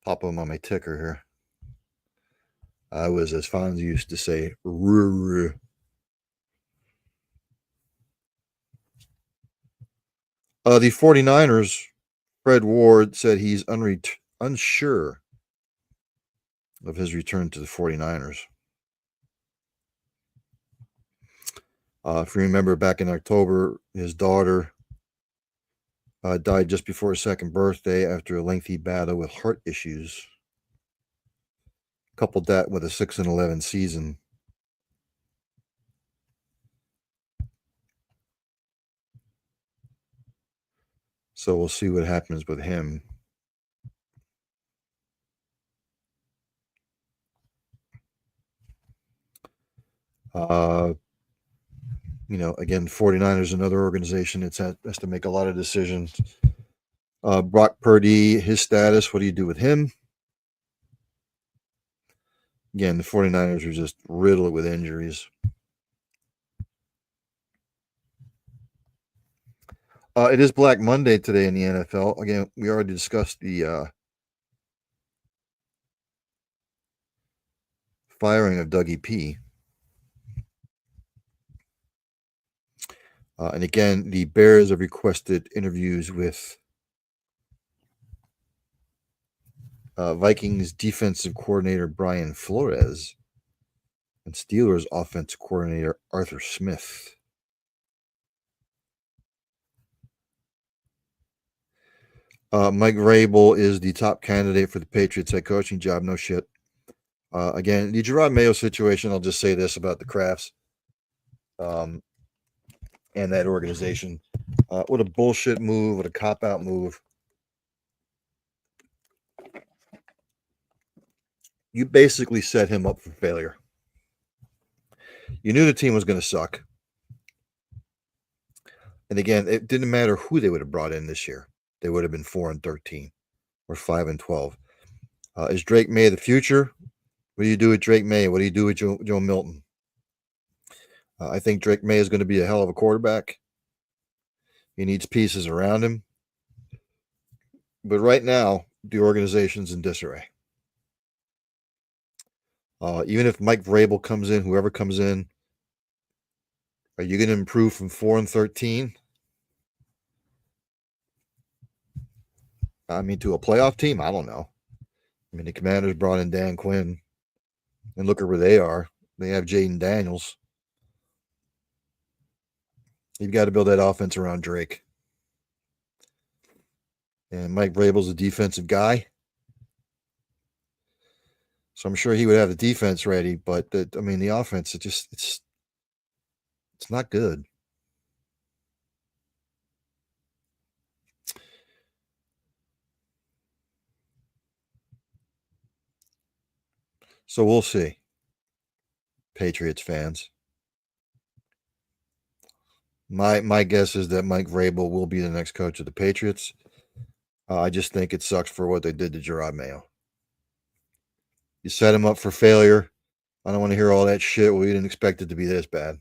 pop up on my ticker here. I was, as Fonzie used to say, roo. The 49ers, Fred Ward said he's unsure of his return to the 49ers. If you remember, back in October, his daughter died just before his second birthday after a lengthy battle with heart issues. Coupled that with a 6-11 season. So we'll see what happens with him. Again, 49ers, another organization that has to make a lot of decisions. Brock Purdy, his status, what do you do with him? Again, the 49ers are just riddled with injuries. It is Black Monday today in the NFL. Again, we already discussed the firing of Dougie P. And again, the Bears have requested interviews with Vikings defensive coordinator Brian Flores and Steelers offensive coordinator Arthur Smith. Mike Vrabel is the top candidate for the Patriots head coaching job. No shit. Again, the Gerard Mayo situation, I'll just say this about the Crafts and that organization. What a bullshit move, what a cop-out move. You basically set him up for failure. You knew the team was going to suck. And again, it didn't matter who they would have brought in this year. They would have been 4-13 or 5-12. Is Drake May the future? What do you do with Drake May? What do you do with Joe Milton? I think Drake May is going to be a hell of a quarterback. He needs pieces around him. But right now, the organization's in disarray. Even if Mike Vrabel comes in, whoever comes in, are you going to improve from 4-13? I mean, to a playoff team? I don't know. I mean, the Commanders brought in Dan Quinn, and look at where they are. They have Jaden Daniels. You've got to build that offense around Drake. And Mike Vrabel's a defensive guy. So I'm sure he would have the defense ready, but the offense, it's not good. So we'll see, Patriots fans. My guess is that Mike Vrabel will be the next coach of the Patriots. I just think it sucks for what they did to Gerard Mayo. You set him up for failure. I don't want to hear all that shit. We didn't expect it to be this bad.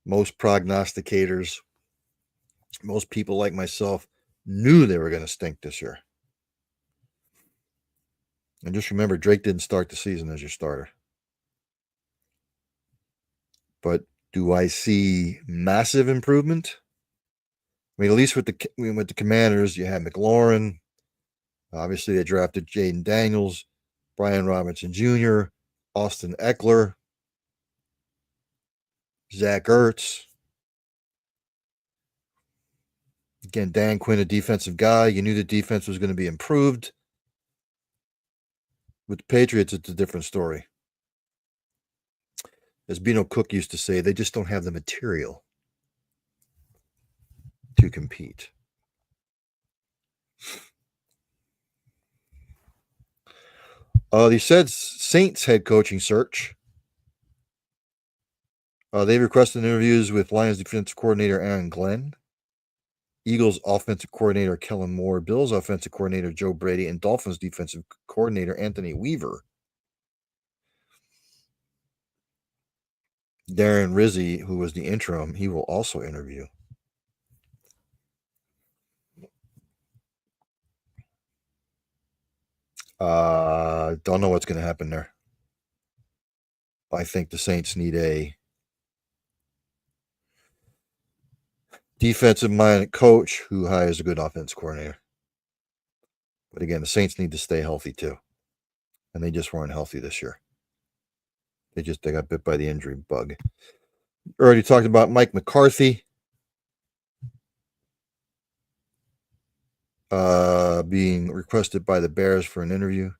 Most prognosticators, most people like myself knew they were going to stink this year. And just remember, Drake didn't start the season as your starter. But do I see massive improvement? I mean, at least with the Commanders, you had McLaurin. Obviously, they drafted Jaden Daniels, Brian Robinson Jr., Austin Eckler, Zach Ertz. Again, Dan Quinn, a defensive guy. You knew the defense was going to be improved. With the Patriots, it's a different story. As Bino Cook used to say, they just don't have the material to compete. The Saints head coaching search. They requested interviews with Lions defensive coordinator Aaron Glenn, Eagles offensive coordinator Kellen Moore, Bills offensive coordinator Joe Brady, and Dolphins defensive coordinator Anthony Weaver. Darren Rizzi, who was the interim, he will also interview. Don't know what's going to happen there. I think the Saints need a defensive-minded coach who hires a good offense coordinator. But again, the Saints need to stay healthy too. And they just weren't healthy this year. They got bit by the injury bug. Already talked about Mike McCarthy being requested by the Bears for an interview.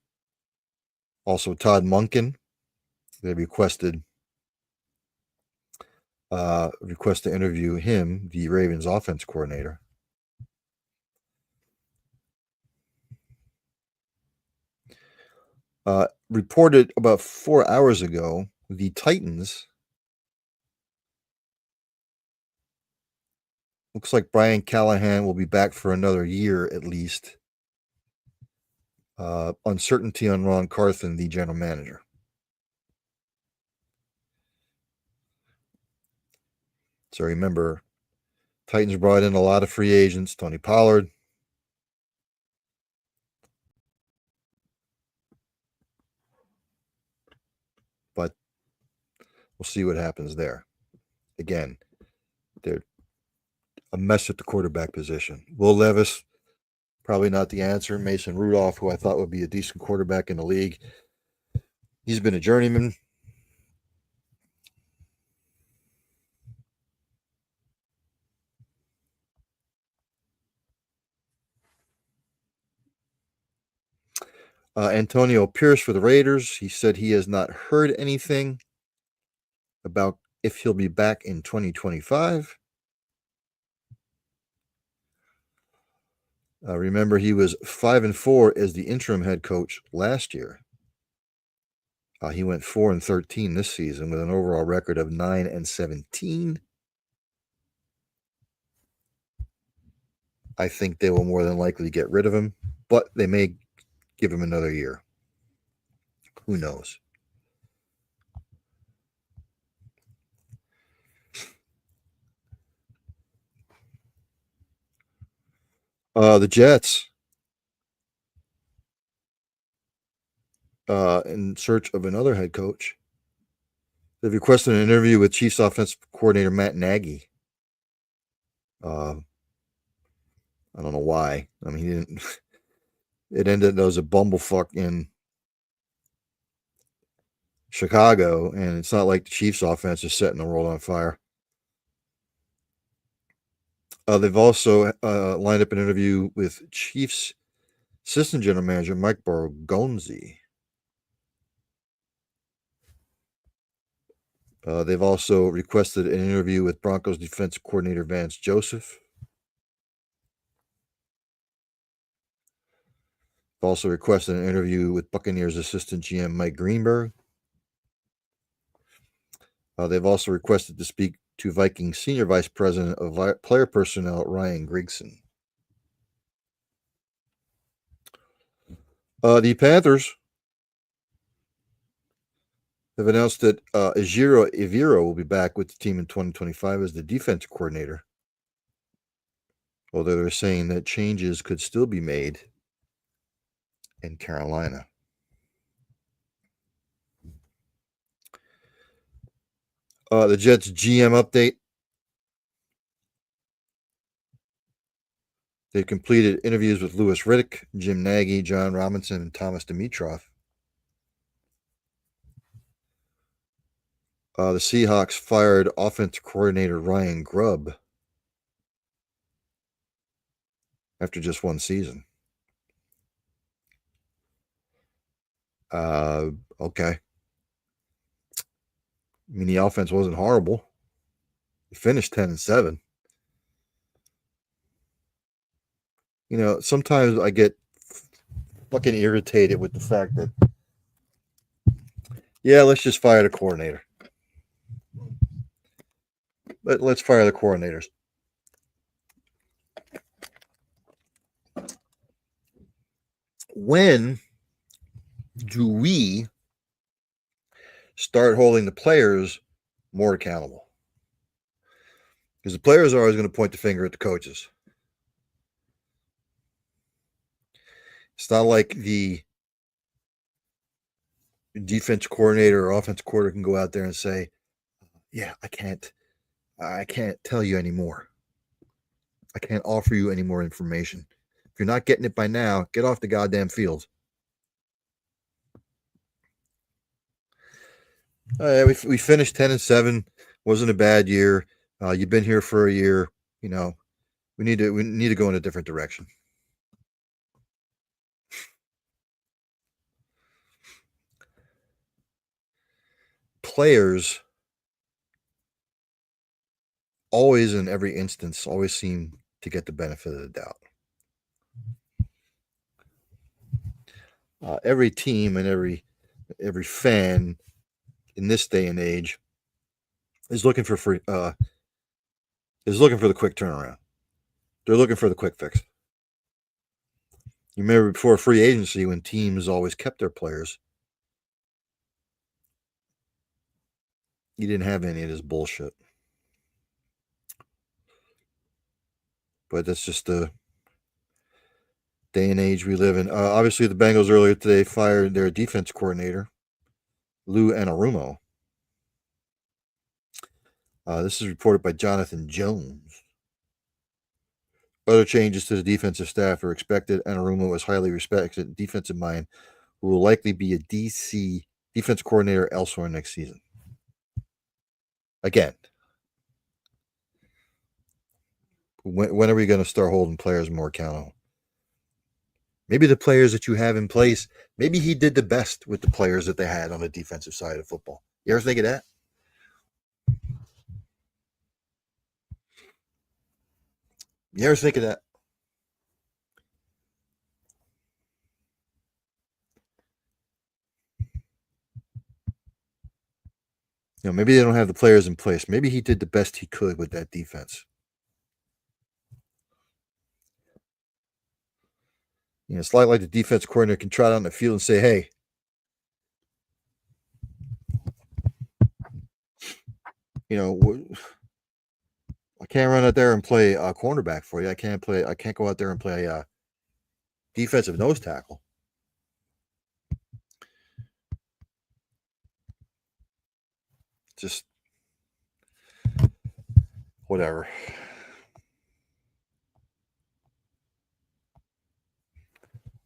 Also, Todd Monken. They request to interview him, the Ravens offense coordinator. Reported about 4 hours ago, the Titans. Looks like Brian Callahan will be back for another year at least. Uncertainty on Ron Carthon, the general manager. So remember, Titans brought in a lot of free agents. Tony Pollard. But we'll see what happens there. Again, they're a mess at the quarterback position. Will Levis, probably not the answer. Mason Rudolph, who I thought would be a decent quarterback in the league. He's been a journeyman. Antonio Pierce for the Raiders. He said he has not heard anything about if he'll be back in 2025. Remember, he was 5-4 as the interim head coach last year. He went 4-13 this season with an overall record of 9-17. I think they will more than likely get rid of him, but they may give him another year. Who knows? The Jets, in search of another head coach, they've requested an interview with Chiefs offensive coordinator Matt Nagy. I don't know why. I mean, he didn't. It ended as a bumblefuck in Chicago, and it's not like the Chiefs offense is setting the world on fire. They've also lined up an interview with Chiefs assistant general manager Mike Borgonzi. They've also requested an interview with Broncos defensive coordinator Vance Joseph. They've also requested an interview with Buccaneers assistant GM Mike Greenberg. They've also requested to speak to Vikings senior vice president of player personnel Ryan Grigson. The Panthers have announced that Ejiro Evero will be back with the team in 2025 as the defense coordinator, although they're saying that changes could still be made in Carolina. The Jets GM update. They completed interviews with Louis Riddick, Jim Nagy, John Robinson, and Thomas Dimitroff. The Seahawks fired offensive coordinator Ryan Grubb after just one season. Okay. I mean, the offense wasn't horrible. It finished 10-7. You know, sometimes I get fucking irritated with the fact that, yeah, let's just fire the coordinator. Let's fire the coordinators. When do we start holding the players more accountable? Because the players are always going to point the finger at the coaches. It's not like the defense coordinator or offense coordinator can go out there and say, yeah, I can't tell you anymore. I can't offer you any more information. If you're not getting it by now, get off the goddamn field. We finished 10-7. Wasn't a bad year. You've been here for a year. You know, we need to go in a different direction. Players always, in every instance, always seem to get the benefit of the doubt. Every team and every fan in this day and age is looking for the quick turnaround. They're looking for the quick fix. You remember before free agency when teams always kept their players, you didn't have any of this bullshit. But that's just the day and age we live in. Obviously, the Bengals earlier today fired their defense coordinator, Lou Anarumo. This is reported by Jonathan Jones. Other changes to the defensive staff are expected. Anarumo is highly respected defensive mind who will likely be a defense coordinator elsewhere next season. Again, when are we going to start holding players more accountable? Maybe the players that you have in place, maybe he did the best with the players that they had on the defensive side of football. You ever think of that? You ever think of that? You know, maybe they don't have the players in place. Maybe he did the best he could with that defense. You know, it's like the defense coordinator can trot out on the field and say, hey, you know, I can't run out there and play a cornerback for you. I can't go out there and play a defensive nose tackle. Just whatever.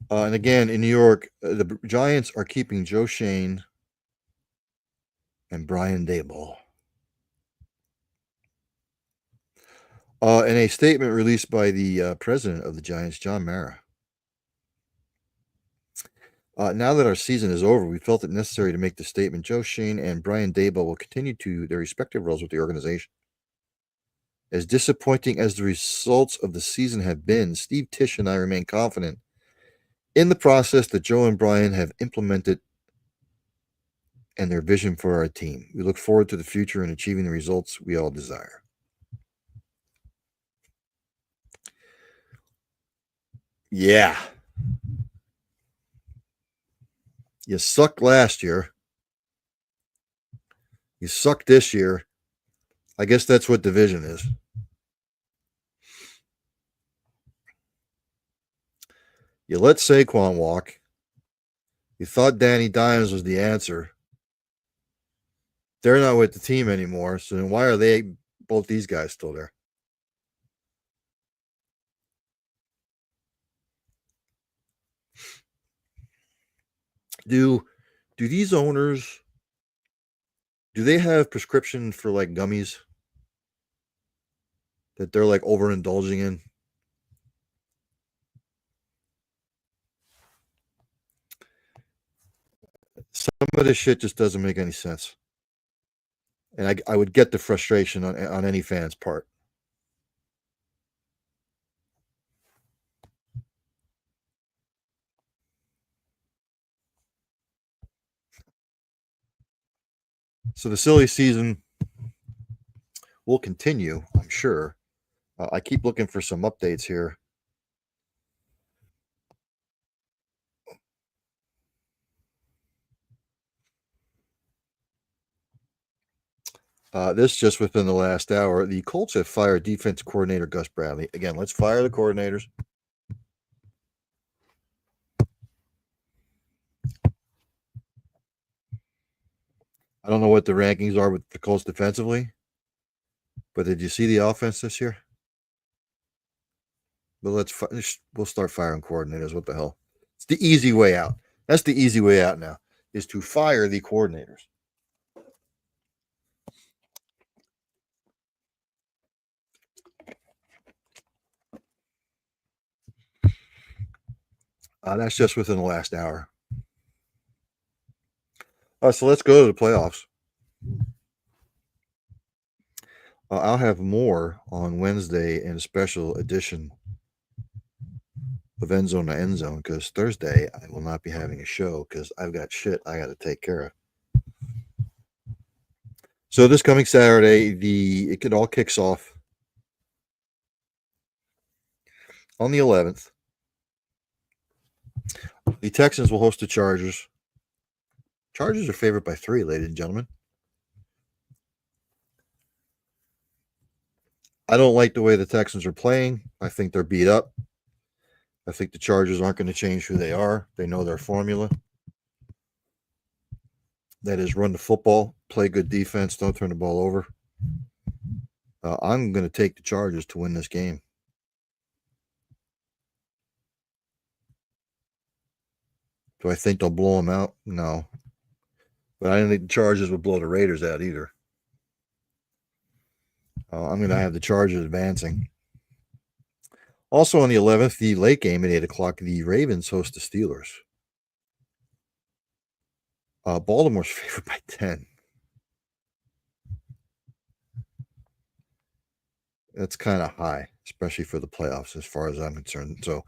And again, in New York, the Giants are keeping Joe Schoen and Brian Daboll. In a statement released by the president of the Giants, John Mara, Now that our season is over, we felt it necessary to make the statement Joe Schoen and Brian Daboll will continue to their respective roles with the organization. As disappointing as the results of the season have been, Steve Tisch and I remain confident in the process that Joe and Brian have implemented and their vision for our team. We look forward to the future and achieving the results we all desire. Yeah. You sucked last year. You sucked this year. I guess that's what division is. You let Saquon walk. You thought Danny Dimes was the answer. They're not with the team anymore. So then why are both these guys still there? Do these owners, do they have prescription for like gummies that they're like overindulging in? Some of this shit just doesn't make any sense. And I would get the frustration on any fan's part. So the silly season will continue, I'm sure. I keep looking for some updates here. This just within the last hour. The Colts have fired defense coordinator Gus Bradley. Again, let's fire the coordinators. I don't know what the rankings are with the Colts defensively, but did you see the offense this year? But we'll start firing coordinators. What the hell? It's the easy way out. That's the easy way out now, is to fire the coordinators. That's just within the last hour. So let's go to the playoffs. I'll have more on Wednesday in a special edition of End Zone to End Zone because Thursday I will not be having a show because I've got shit I got to take care of. So this coming Saturday, it all kicks off on the 11th. The Texans will host the Chargers. Chargers are favored by 3, ladies and gentlemen. I don't like the way the Texans are playing. I think they're beat up. I think the Chargers aren't going to change who they are. They know their formula. That is run the football, play good defense, don't turn the ball over. I'm going to take the Chargers to win this game. Do I think they'll blow them out? No. But I don't think the Chargers would blow the Raiders out either. I'm going to have the Chargers advancing. Also on the 11th, the late game at 8 o'clock, the Ravens host the Steelers. Baltimore's favored by 10. That's kind of high, especially for the playoffs, as far as I'm concerned. So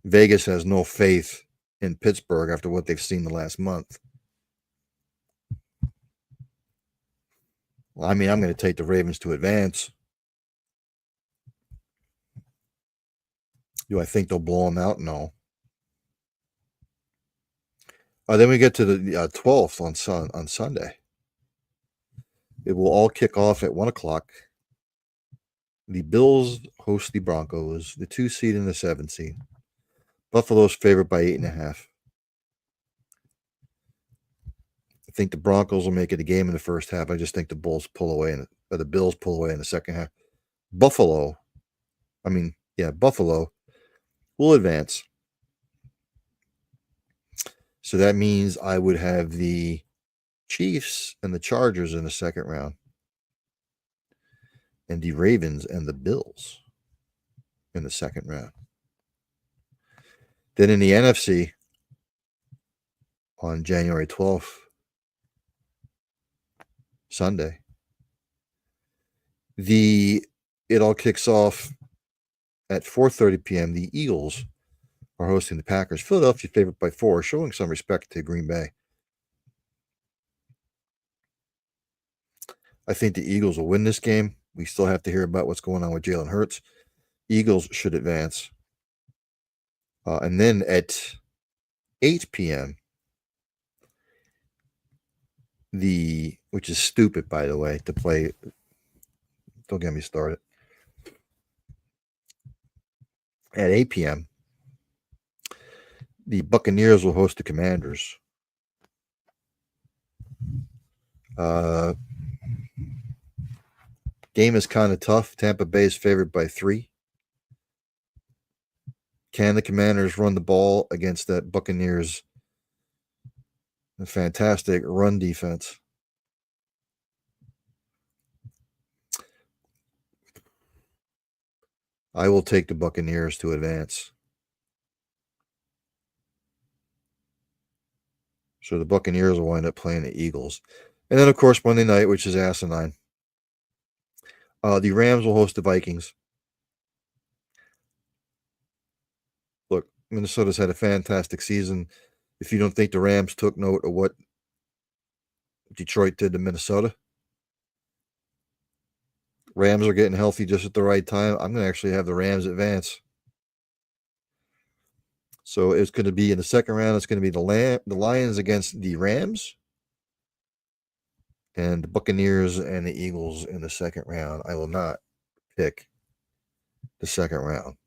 Vegas has no faith in Pittsburgh after what they've seen the last month. Well, I mean, I'm going to take the Ravens to advance. Do I think they'll blow them out? No. Then we get to the 12th on Sunday. It will all kick off at 1 o'clock. The Bills host the Broncos, the 2 seed and the 7 seed. Buffalo's favored by 8.5. I think the Broncos will make it a game in the first half. I just think the Bills pull away in the second half. Buffalo will advance. So that means I would have the Chiefs and the Chargers in the second round, and the Ravens and the Bills in the second round. Then in the NFC, on January 12th, Sunday. It all kicks off at 4:30 p.m. The Eagles are hosting the Packers. Philadelphia favored by 4, showing some respect to Green Bay. I think the Eagles will win this game. We still have to hear about what's going on with Jalen Hurts. Eagles should advance. And then at 8 p.m., which is stupid, by the way, to play. Don't get me started. At 8 p.m., the Buccaneers will host the Commanders. Game is kind of tough. Tampa Bay is favored by 3. Can the Commanders run the ball against that Buccaneers fantastic run defense? I will take the Buccaneers to advance. So the Buccaneers will wind up playing the Eagles. And then, of course, Monday night, which is asinine. The Rams will host the Vikings. Look, Minnesota's had a fantastic season. If you don't think the Rams took note of what Detroit did to Minnesota, Rams are getting healthy just at the right time. I'm going to actually have the Rams advance. So it's going to be in the second round. It's going to be the Lions against the Rams, and the Buccaneers and the Eagles in the second round. I will not pick the second round.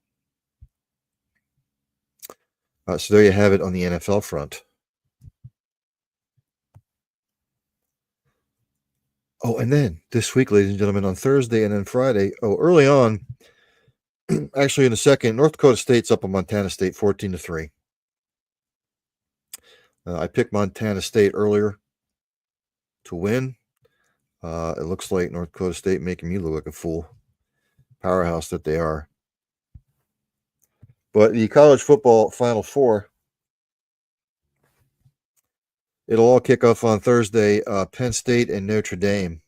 So there you have it on the NFL front. Oh, and then this week, ladies and gentlemen, on Thursday and then Friday, early on, actually in the second, North Dakota State's up on Montana State 14-3. I picked Montana State earlier to win. It looks like North Dakota State making me look like a fool. Powerhouse that they are. But the college football Final Four, it'll all kick off on Thursday. Penn State and Notre Dame.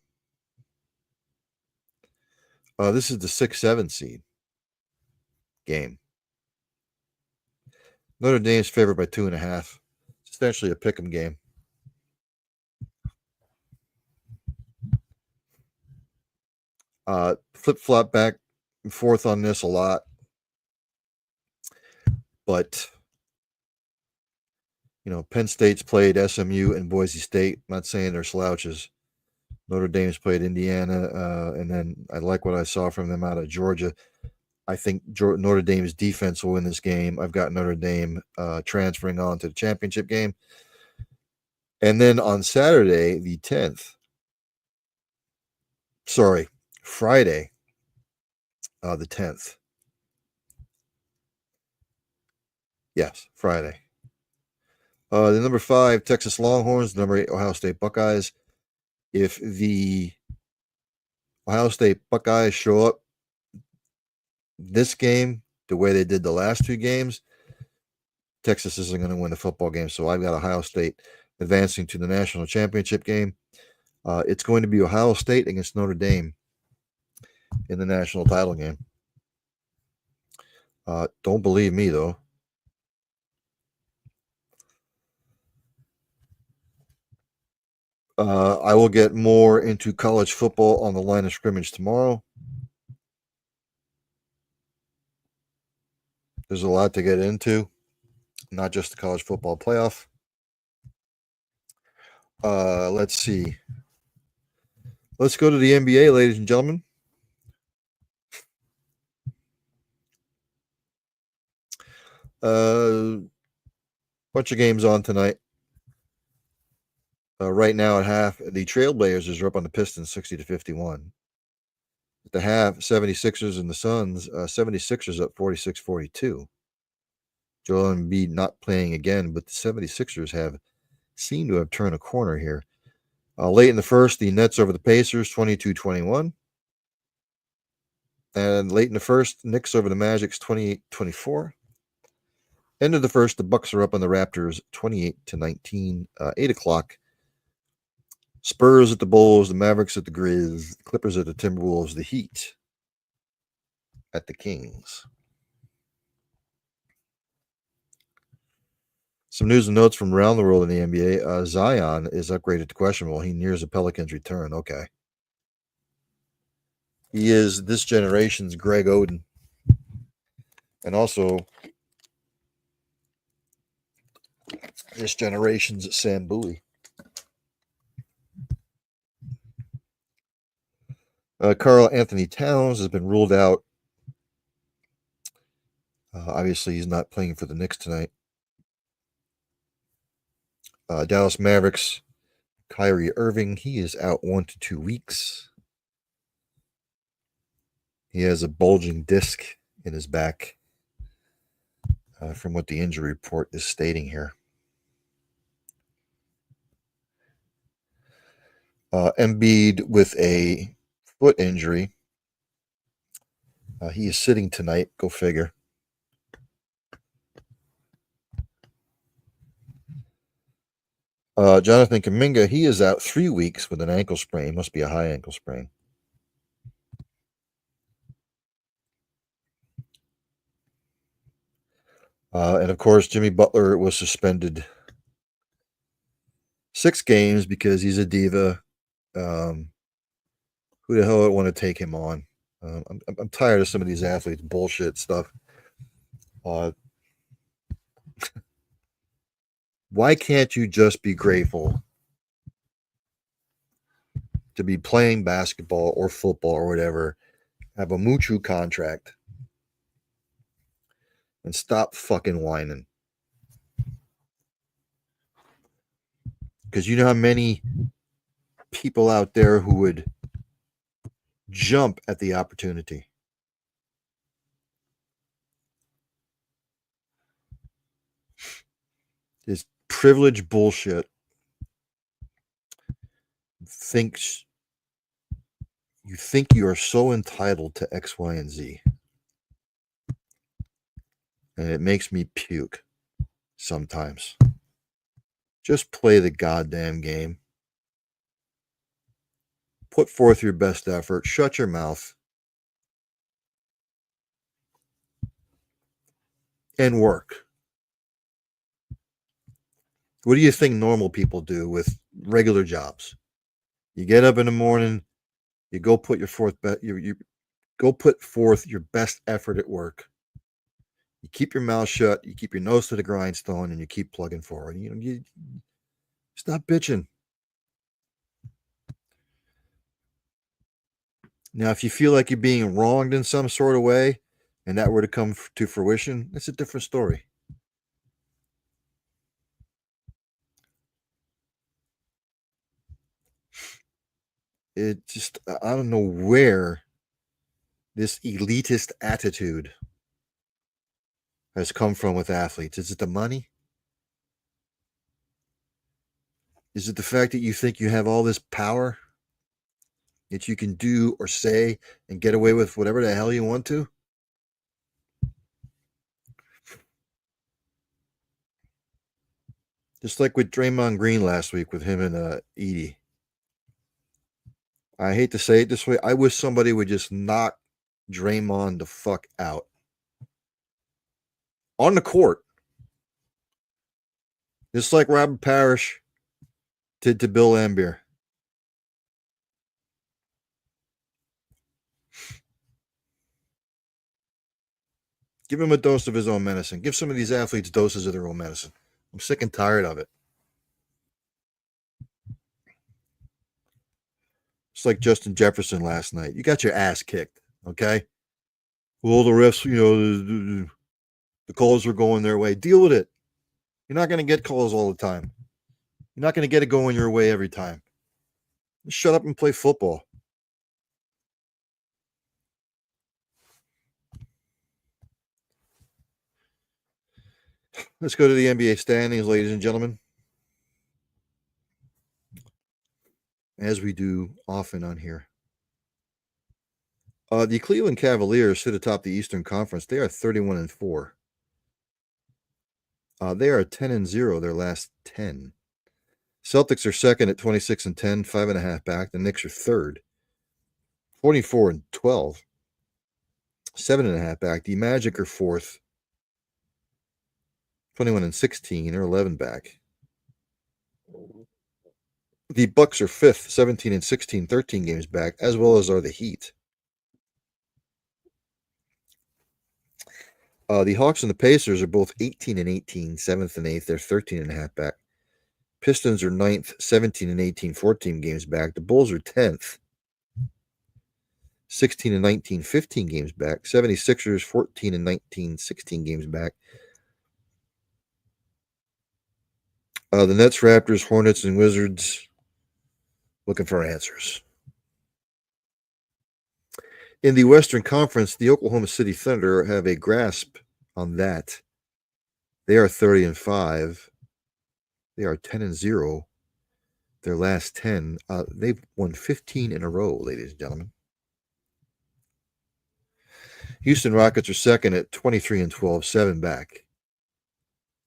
This is the 6-7 seed game. Notre Dame's favored by 2.5. It's essentially a pick'em game. Flip-flop back and forth on this a lot. But, Penn State's played SMU and Boise State. I'm not saying they're slouches. Notre Dame's played Indiana, and then I like what I saw from them out of Georgia. I think Notre Dame's defense will win this game. I've got Notre Dame transferring on to the championship game. And then on Saturday, the 10th, Friday, the 10th. Yes, Friday. The number 5, Texas Longhorns, number 8, Ohio State Buckeyes. If the Ohio State Buckeyes show up this game the way they did the last 2 games, Texas isn't going to win the football game. So I've got Ohio State advancing to the national championship game. It's going to be Ohio State against Notre Dame in the national title game. Don't believe me, though. I will get more into college football on the line of scrimmage tomorrow. There's a lot to get into, not just the college football playoff. Let's see. Let's go to the NBA, ladies and gentlemen. Bunch of games on tonight. Right now at half, the Trailblazers are up on the Pistons 60-51. At the half, 76ers and the Suns, 76ers up 46-42. Joel Embiid not playing again, but the 76ers seem to have turned a corner here. Late in the first, the Nets over the Pacers 22-21. And late in the first, Knicks over the Magics 28-24. End of the first, the Bucks are up on the Raptors 28-19. 8 o'clock. Spurs at the Bulls, the Mavericks at the Grizz, the Clippers at the Timberwolves, the Heat at the Kings. Some news and notes from around the world in the NBA. Zion is upgraded to questionable. He nears the Pelicans' return. Okay. He is this generation's Greg Oden. And also this generation's Sam Bowie. Karl Anthony Towns has been ruled out. Obviously, he's not playing for the Knicks tonight. Dallas Mavericks, Kyrie Irving, he is out 1 to 2 weeks. He has a bulging disc in his back, from what the injury report is stating here. Embiid with a foot injury. He is sitting tonight. Go figure. Jonathan Kuminga, he is out 3 weeks with an ankle sprain. Must be a high ankle sprain. And of course, Jimmy Butler was suspended 6 games because he's a diva. Who the hell would want to take him on? I'm tired of some of these athletes' bullshit stuff. Why can't you just be grateful to be playing basketball or football or whatever, have a mucho contract, and stop fucking whining? Because you know how many people out there who would jump at the opportunity. This privileged bullshit thinks you think you are so entitled to X, Y, and Z. And it makes me puke sometimes. Just play the goddamn game. Put forth your best effort. Shut your mouth. And work. What do you think normal people do with regular jobs? You get up in the morning, you go put you go put forth your best effort at work. You keep your mouth shut, you keep your nose to the grindstone, and you keep plugging forward. You stop bitching. Now, if you feel like you're being wronged in some sort of way, and that were to come to fruition, it's a different story. It just, I don't know where this elitist attitude has come from with athletes. Is it the money? Is it the fact that you think you have all this power that you can do or say and get away with whatever the hell you want to? Just like with Draymond Green last week with him and Edie. I hate to say it this way. I wish somebody would just knock Draymond the fuck out. On the court. Just like Robert Parrish did to Bill Laimbeer. Give him a dose of his own medicine. Give some of these athletes doses of their own medicine. I'm sick and tired of it. It's like Justin Jefferson last night. You got your ass kicked, okay? Well, the refs, the calls are going their way. Deal with it. You're not going to get calls all the time. You're not going to get it going your way every time. Just shut up and play football. Let's go to the NBA standings, ladies and gentlemen. As we do often on here. The Cleveland Cavaliers sit atop the Eastern Conference. They are 31-4. They are 10-0 their last 10. Celtics are second at 26-10, 5.5 back. The Knicks are third, 24-12, 7.5 back. The Magic are fourth, 21-16, or 11 back. The Bucks are fifth, 17-16, 13 games back, as well as are the Heat. The Hawks and the Pacers are both 18-18, 7th and 8th. They're 13.5 back. Pistons are 9th, 17-18, 14 games back. The Bulls are 10th, 16-19, 15 games back. 76ers, 14-19, 16 games back. The Nets, Raptors, Hornets, and Wizards looking for answers. In the Western Conference, the Oklahoma City Thunder have a grasp on that. They are 30-5. They are 10-0. Their last 10. They've won 15 in a row, ladies and gentlemen. Houston Rockets are second at 23-12, 7 back.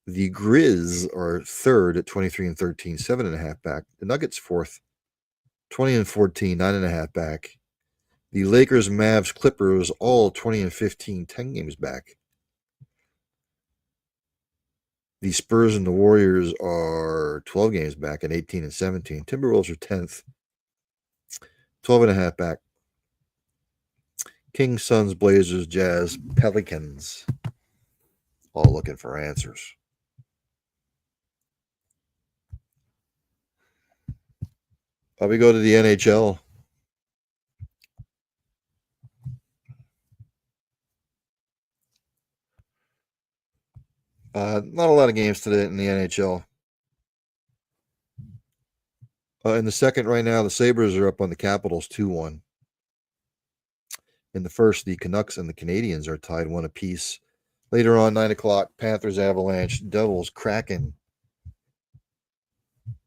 The Grizz are third at 23-13, 7.5 back. The Nuggets fourth, 20-14, 9.5 back. The Lakers, Mavs, Clippers, all 20-15, 10 games back. The Spurs and the Warriors are 12 games back at 18-17. Timberwolves are 10th, 12.5 back. Kings, Suns, Blazers, Jazz, Pelicans, all looking for answers. We go to the NHL. Not a lot of games today in the NHL. In the second right now, the Sabres are up on the Capitals 2-1. In the first, the Canucks and the Canadiens are tied 1 apiece. Later on, 9 o'clock, Panthers, Avalanche, Devils, Kraken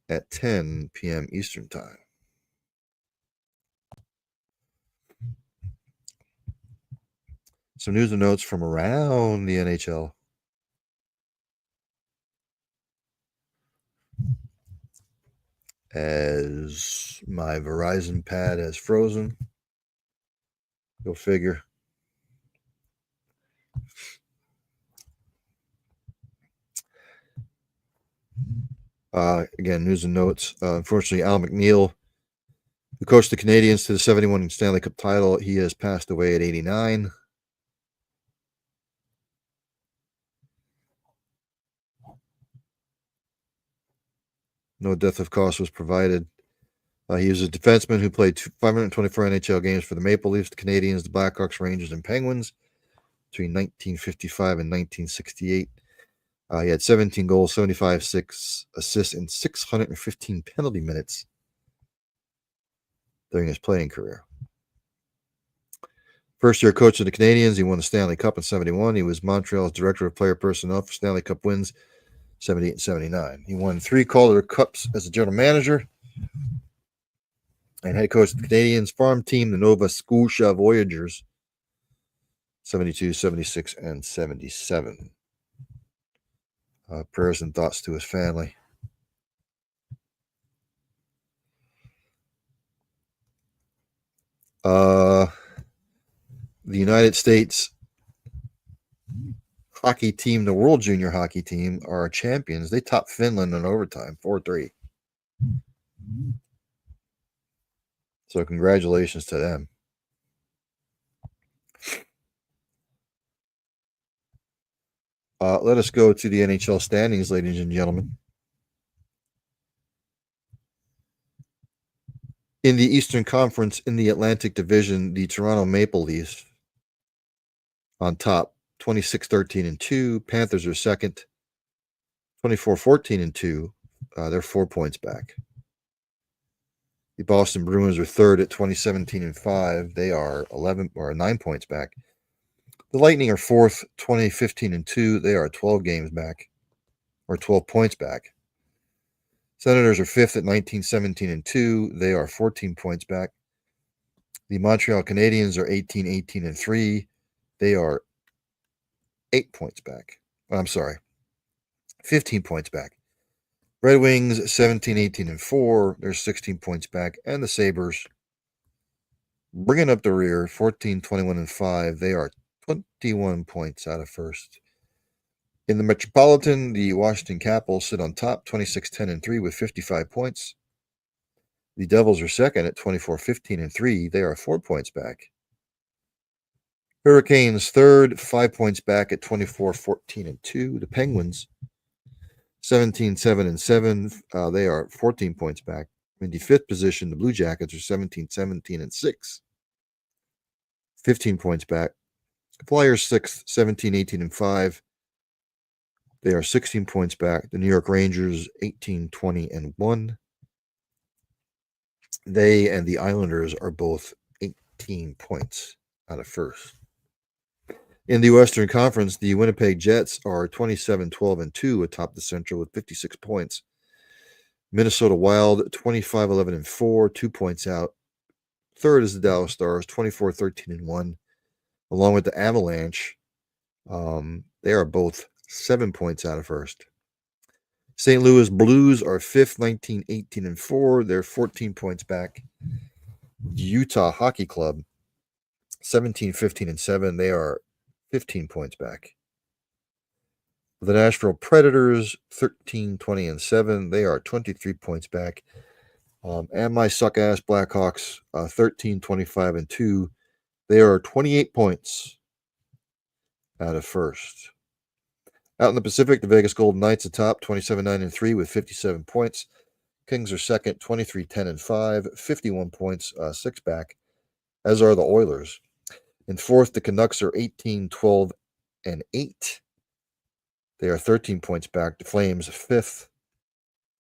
at 10 p.m. Eastern Time. Some news and notes from around the NHL. As my Verizon pad has frozen. Go figure. Again, news and notes. Unfortunately, Al McNeil, who coached the Canadiens to the 71 Stanley Cup title, he has passed away at 89. No death of course was provided. He was a defenseman who played 524 NHL games for the Maple Leafs, the Canadiens, the Blackhawks, Rangers, and Penguins between 1955 and 1968. He had 17 goals, 75 assists, and 615 penalty minutes during his playing career. First year coach of the Canadiens, he won the Stanley Cup in 71. He was Montreal's director of player personnel for Stanley Cup wins 78 and 79. He won 3 Calder Cups as a general manager and head coach of the Canadiens farm team, the Nova Scotia Voyagers, 72, 76, and 77. Prayers and thoughts to his family. The United States hockey team, the World Junior Hockey team, are champions. They topped Finland in overtime, 4-3. So congratulations to them. Let us go to the NHL standings, ladies and gentlemen. In the Eastern Conference, in the Atlantic Division, the Toronto Maple Leafs on top, 26-13-2. Panthers are second, 24-14-2. They're 4 points back. The Boston Bruins are third at 20-17-5. They are 9 points back. The Lightning are fourth, 20-15-2. They are 12 games back, or 12 points back. Senators are fifth at 19-17-2. They are 14 points back. The Montreal Canadiens are 18-18-3. They are 8 points back. I'm sorry, 15 points back. Red Wings 17, 18, and 4. They're 16 points back. And the Sabres bringing up the rear, 14, 21, and 5. They are 21 points out of first. In the Metropolitan, the Washington Capitals sit on top, 26, 10, and 3 with 55 points. The Devils are second at 24, 15, and 3. They are 4 points back. Hurricanes third, 5 points back at 24, 14, and 2. The Penguins 17, 7, and 7. They are 14 points back. In the fifth position, the Blue Jackets are 17, 17, and 6. 15 points back. Flyers sixth, 17, 18, and 5. They are 16 points back. The New York Rangers 18, 20, and 1. They and the Islanders are both 18 points out of first. In the Western Conference, the Winnipeg Jets are 27, 12, and 2 atop the Central with 56 points. Minnesota Wild 25, 11, and 4, 2 points out. Third is the Dallas Stars 24, 13, and 1, along with the Avalanche. They are both 7 points out of first. St. Louis Blues are fifth, 19, 18, and 4. They're 14 points back. Utah Hockey Club 17, 15, and 7. They are 15 points back. The Nashville Predators 13, 20, and 7. They are 23 points back. And my suck-ass Blackhawks 13, 25, and 2. They are 28 points out of first. Out in the Pacific, the Vegas Golden Knights atop 27, 9, and 3 with 57 points. Kings are second, 23, 10, and 5, 51 points, 6 back, as are the Oilers. In fourth, the Canucks are 18, 12, and 8. They are 13 points back. The Flames, fifth,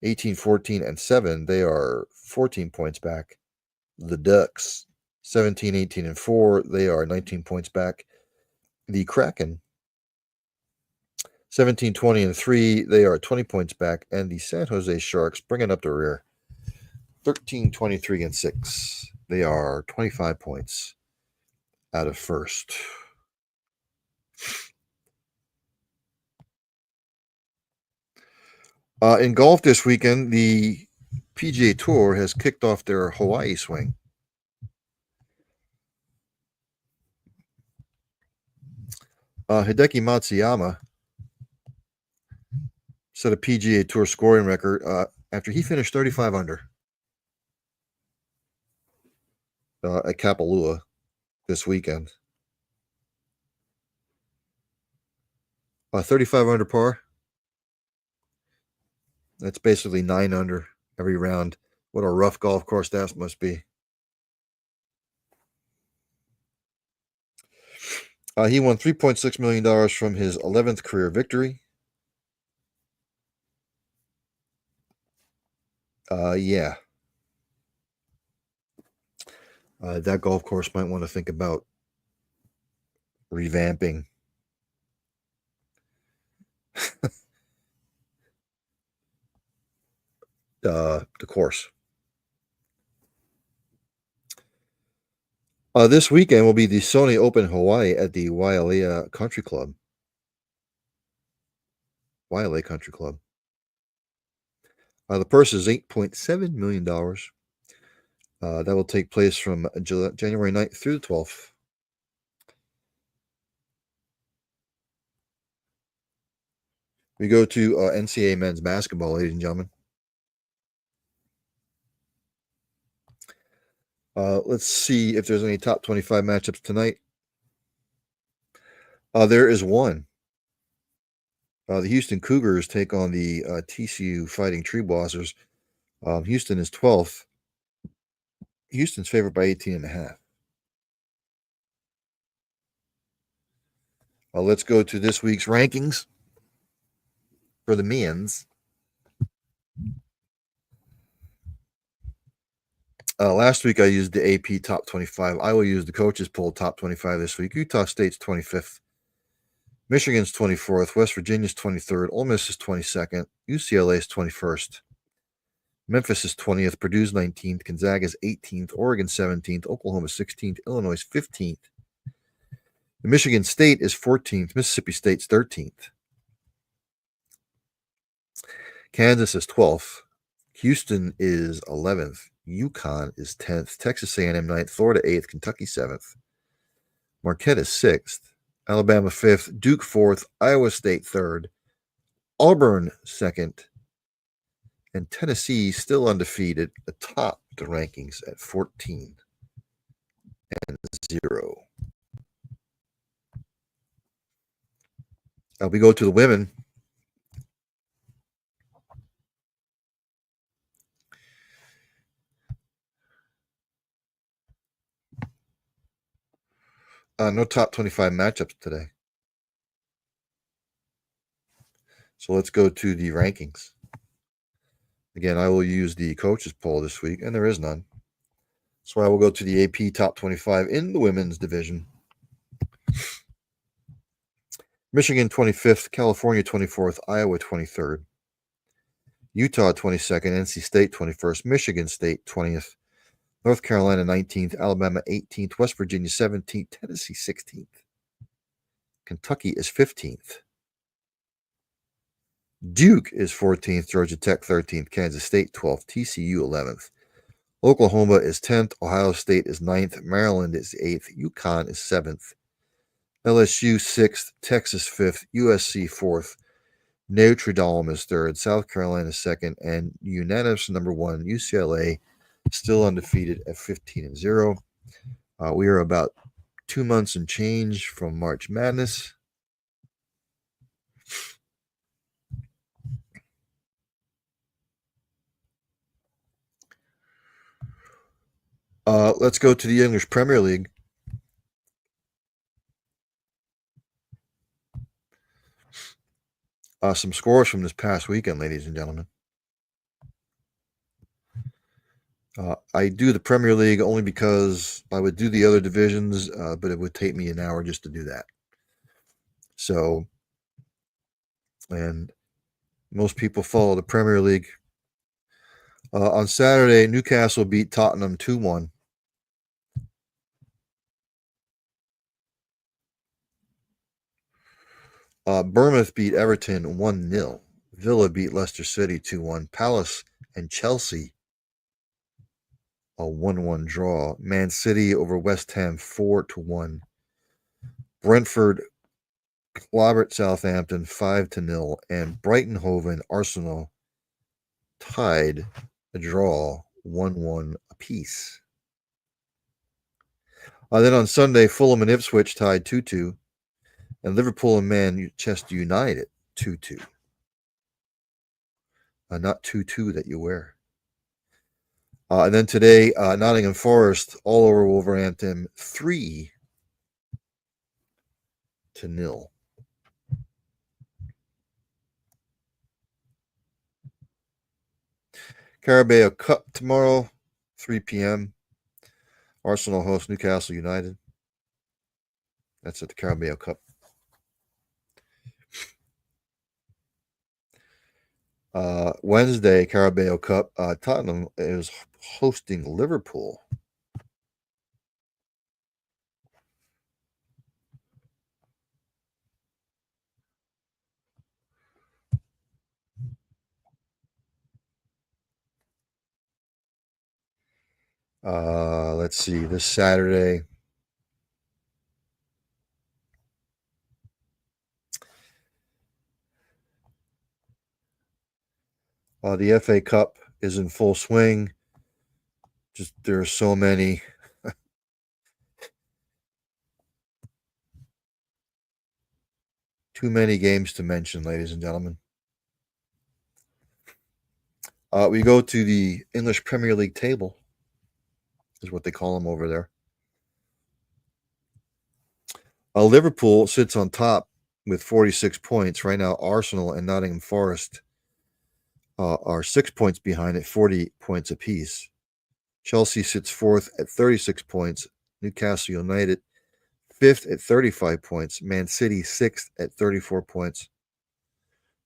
18, 14, and 7. They are 14 points back. The Ducks, 17, 18, and 4. They are 19 points back. The Kraken, 17, 20, and 3. They are 20 points back. And the San Jose Sharks, bringing up the rear, 13, 23, and 6. They are 25 points out of first. In golf this weekend, the PGA Tour has kicked off their Hawaii swing. Hideki Matsuyama set a PGA Tour scoring record after he finished 35 under at Kapalua this weekend. 35 under par. That's basically 9 under every round. What a rough golf course that must be. He won $3.6 million from his 11th career victory. Yeah. That golf course might want to think about revamping. The course. This weekend will be the Sony Open Hawaii at the Wailea Country Club. Wailea Country Club. The purse is $8.7 million. That will take place from January 9th through the 12th. We go to NCAA men's basketball, ladies and gentlemen. Let's see if there's any top 25 matchups tonight. There is one. The Houston Cougars take on the TCU Fighting Treeblossers. Houston is 12th. Houston's favored by 18.5. Let's go to this week's rankings for the men's. Last week I used the AP top 25. I will use the coaches poll top 25 this week. Utah State's 25th. Michigan's 24th. West Virginia's 23rd. Ole Miss is 22nd. UCLA is 21st. Memphis is 20th. Purdue's 19th. Gonzaga's 18th. Oregon 17th. Oklahoma 16th. Illinois 15th. Michigan State is 14th. Mississippi State's 13th. Kansas is 12th. Houston is 11th. UConn is 10th. Texas A&M 9th. Florida 8th. Kentucky 7th. Marquette is 6th. Alabama 5th. Duke 4th. Iowa State 3rd. Auburn 2nd. And Tennessee still undefeated atop the rankings at 14-0. We go to the women. No top 25 matchups today. So let's go to the rankings. Again, I will use the coaches poll this week, and there is none. So I will go to the AP top 25 in the women's division. Michigan 25th, California 24th, Iowa 23rd, Utah 22nd, NC State 21st, Michigan State 20th, North Carolina 19th, Alabama 18th, West Virginia 17th, Tennessee 16th. Kentucky is 15th. Duke is 14th, Georgia Tech 13th, Kansas State 12th, TCU 11th. Oklahoma is 10th, Ohio State is 9th, Maryland is 8th, UConn is 7th, LSU 6th, Texas 5th, USC 4th, Notre Dame is 3rd, South Carolina 2nd, and unanimous number 1, UCLA, still undefeated at 15-0. We are about 2 months and change from March Madness. Let's go to the English Premier League. Some scores from this past weekend, ladies and gentlemen. I do the Premier League only because I would do the other divisions, but it would take me an hour just to do that. So, and most people follow the Premier League. On Saturday, Newcastle beat Tottenham 2-1. Bournemouth beat Everton 1-0. Villa beat Leicester City 2-1. Palace and Chelsea, a 1-1 draw. Man City over West Ham 4-1. Brentford clobbered Southampton 5-0. And Brighton Hove and Arsenal tied a draw 1-1 apiece. Then on Sunday, Fulham and Ipswich tied 2-2. And Liverpool and Manchester United 2-2. Not 2-2 that you wear. And then today, Nottingham Forest all over Wolverhampton 3-0. Carabao Cup tomorrow, 3 p.m. Arsenal hosts Newcastle United. That's at the Carabao Cup. Wednesday, Carabao Cup. Tottenham is hosting Liverpool. Let's see, this Saturday. The FA Cup is in full swing. Just there are so many. Too many games to mention, ladies and gentlemen. We go to the English Premier League table, is what they call them over there. Liverpool sits on top with 46 points. Right now, Arsenal and Nottingham Forest are 6 points behind at 40 points apiece. Chelsea sits 4th at 36 points. Newcastle United 5th at 35 points. Man City 6th at 34 points.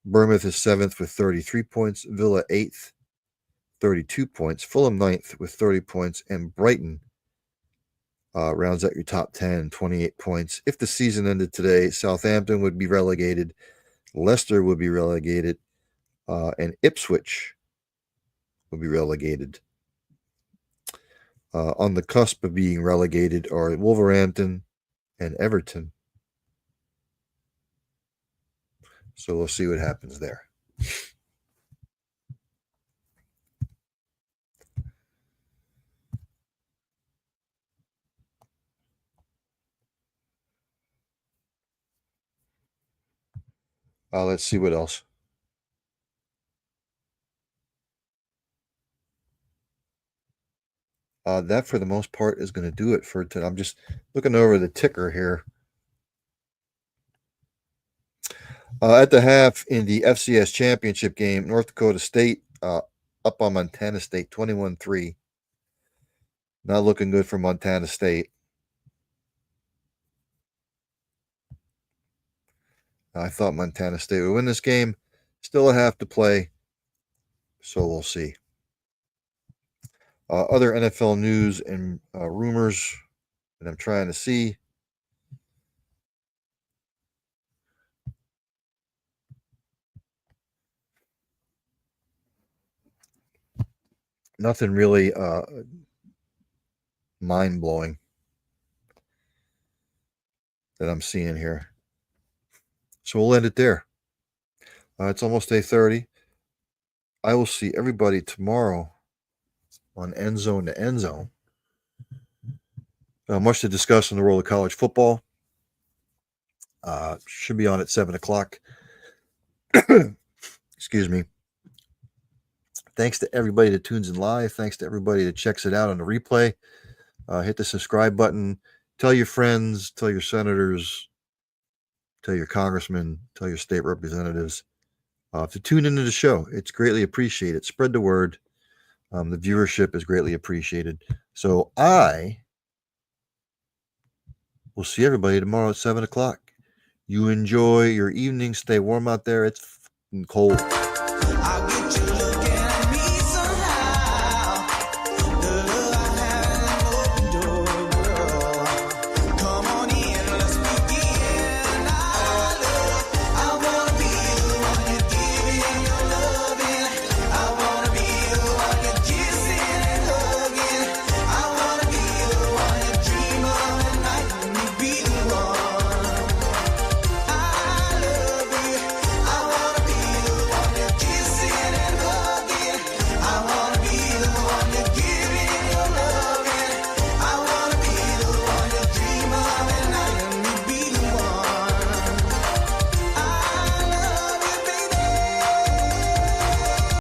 Bournemouth is 7th with 33 points. Villa 8th, 32 points. Fulham 9th with 30 points. And Brighton rounds out your top 10, 28 points. If the season ended today, Southampton would be relegated. Leicester would be relegated. and Ipswich will be relegated. On the cusp of being relegated are Wolverhampton and Everton. So we'll see what happens there. Let's see what else. That, for the most part, is going to do it for today. I'm just looking over the ticker here. At the half in the FCS championship game, North Dakota State up on Montana State 21-3. Not looking good for Montana State. I thought Montana State would win this game. Still a half to play, so we'll see. Other NFL news and rumors that I'm trying to see. Nothing really mind-blowing that I'm seeing here. So we'll end it there. It's almost 8:30. I will see everybody tomorrow on End Zone to End Zone. Much to discuss in the world of college football. Should be on at 7 o'clock. Excuse me. Thanks to everybody that tunes in live. Thanks to everybody that checks it out on the replay. Hit the subscribe button. Tell your friends, tell your senators, tell your congressmen, tell your state representatives to tune into the show. It's greatly appreciated. Spread the word. The viewership is greatly appreciated. So I will see everybody tomorrow at 7 o'clock. You enjoy your evening. Stay warm out there. It's cold.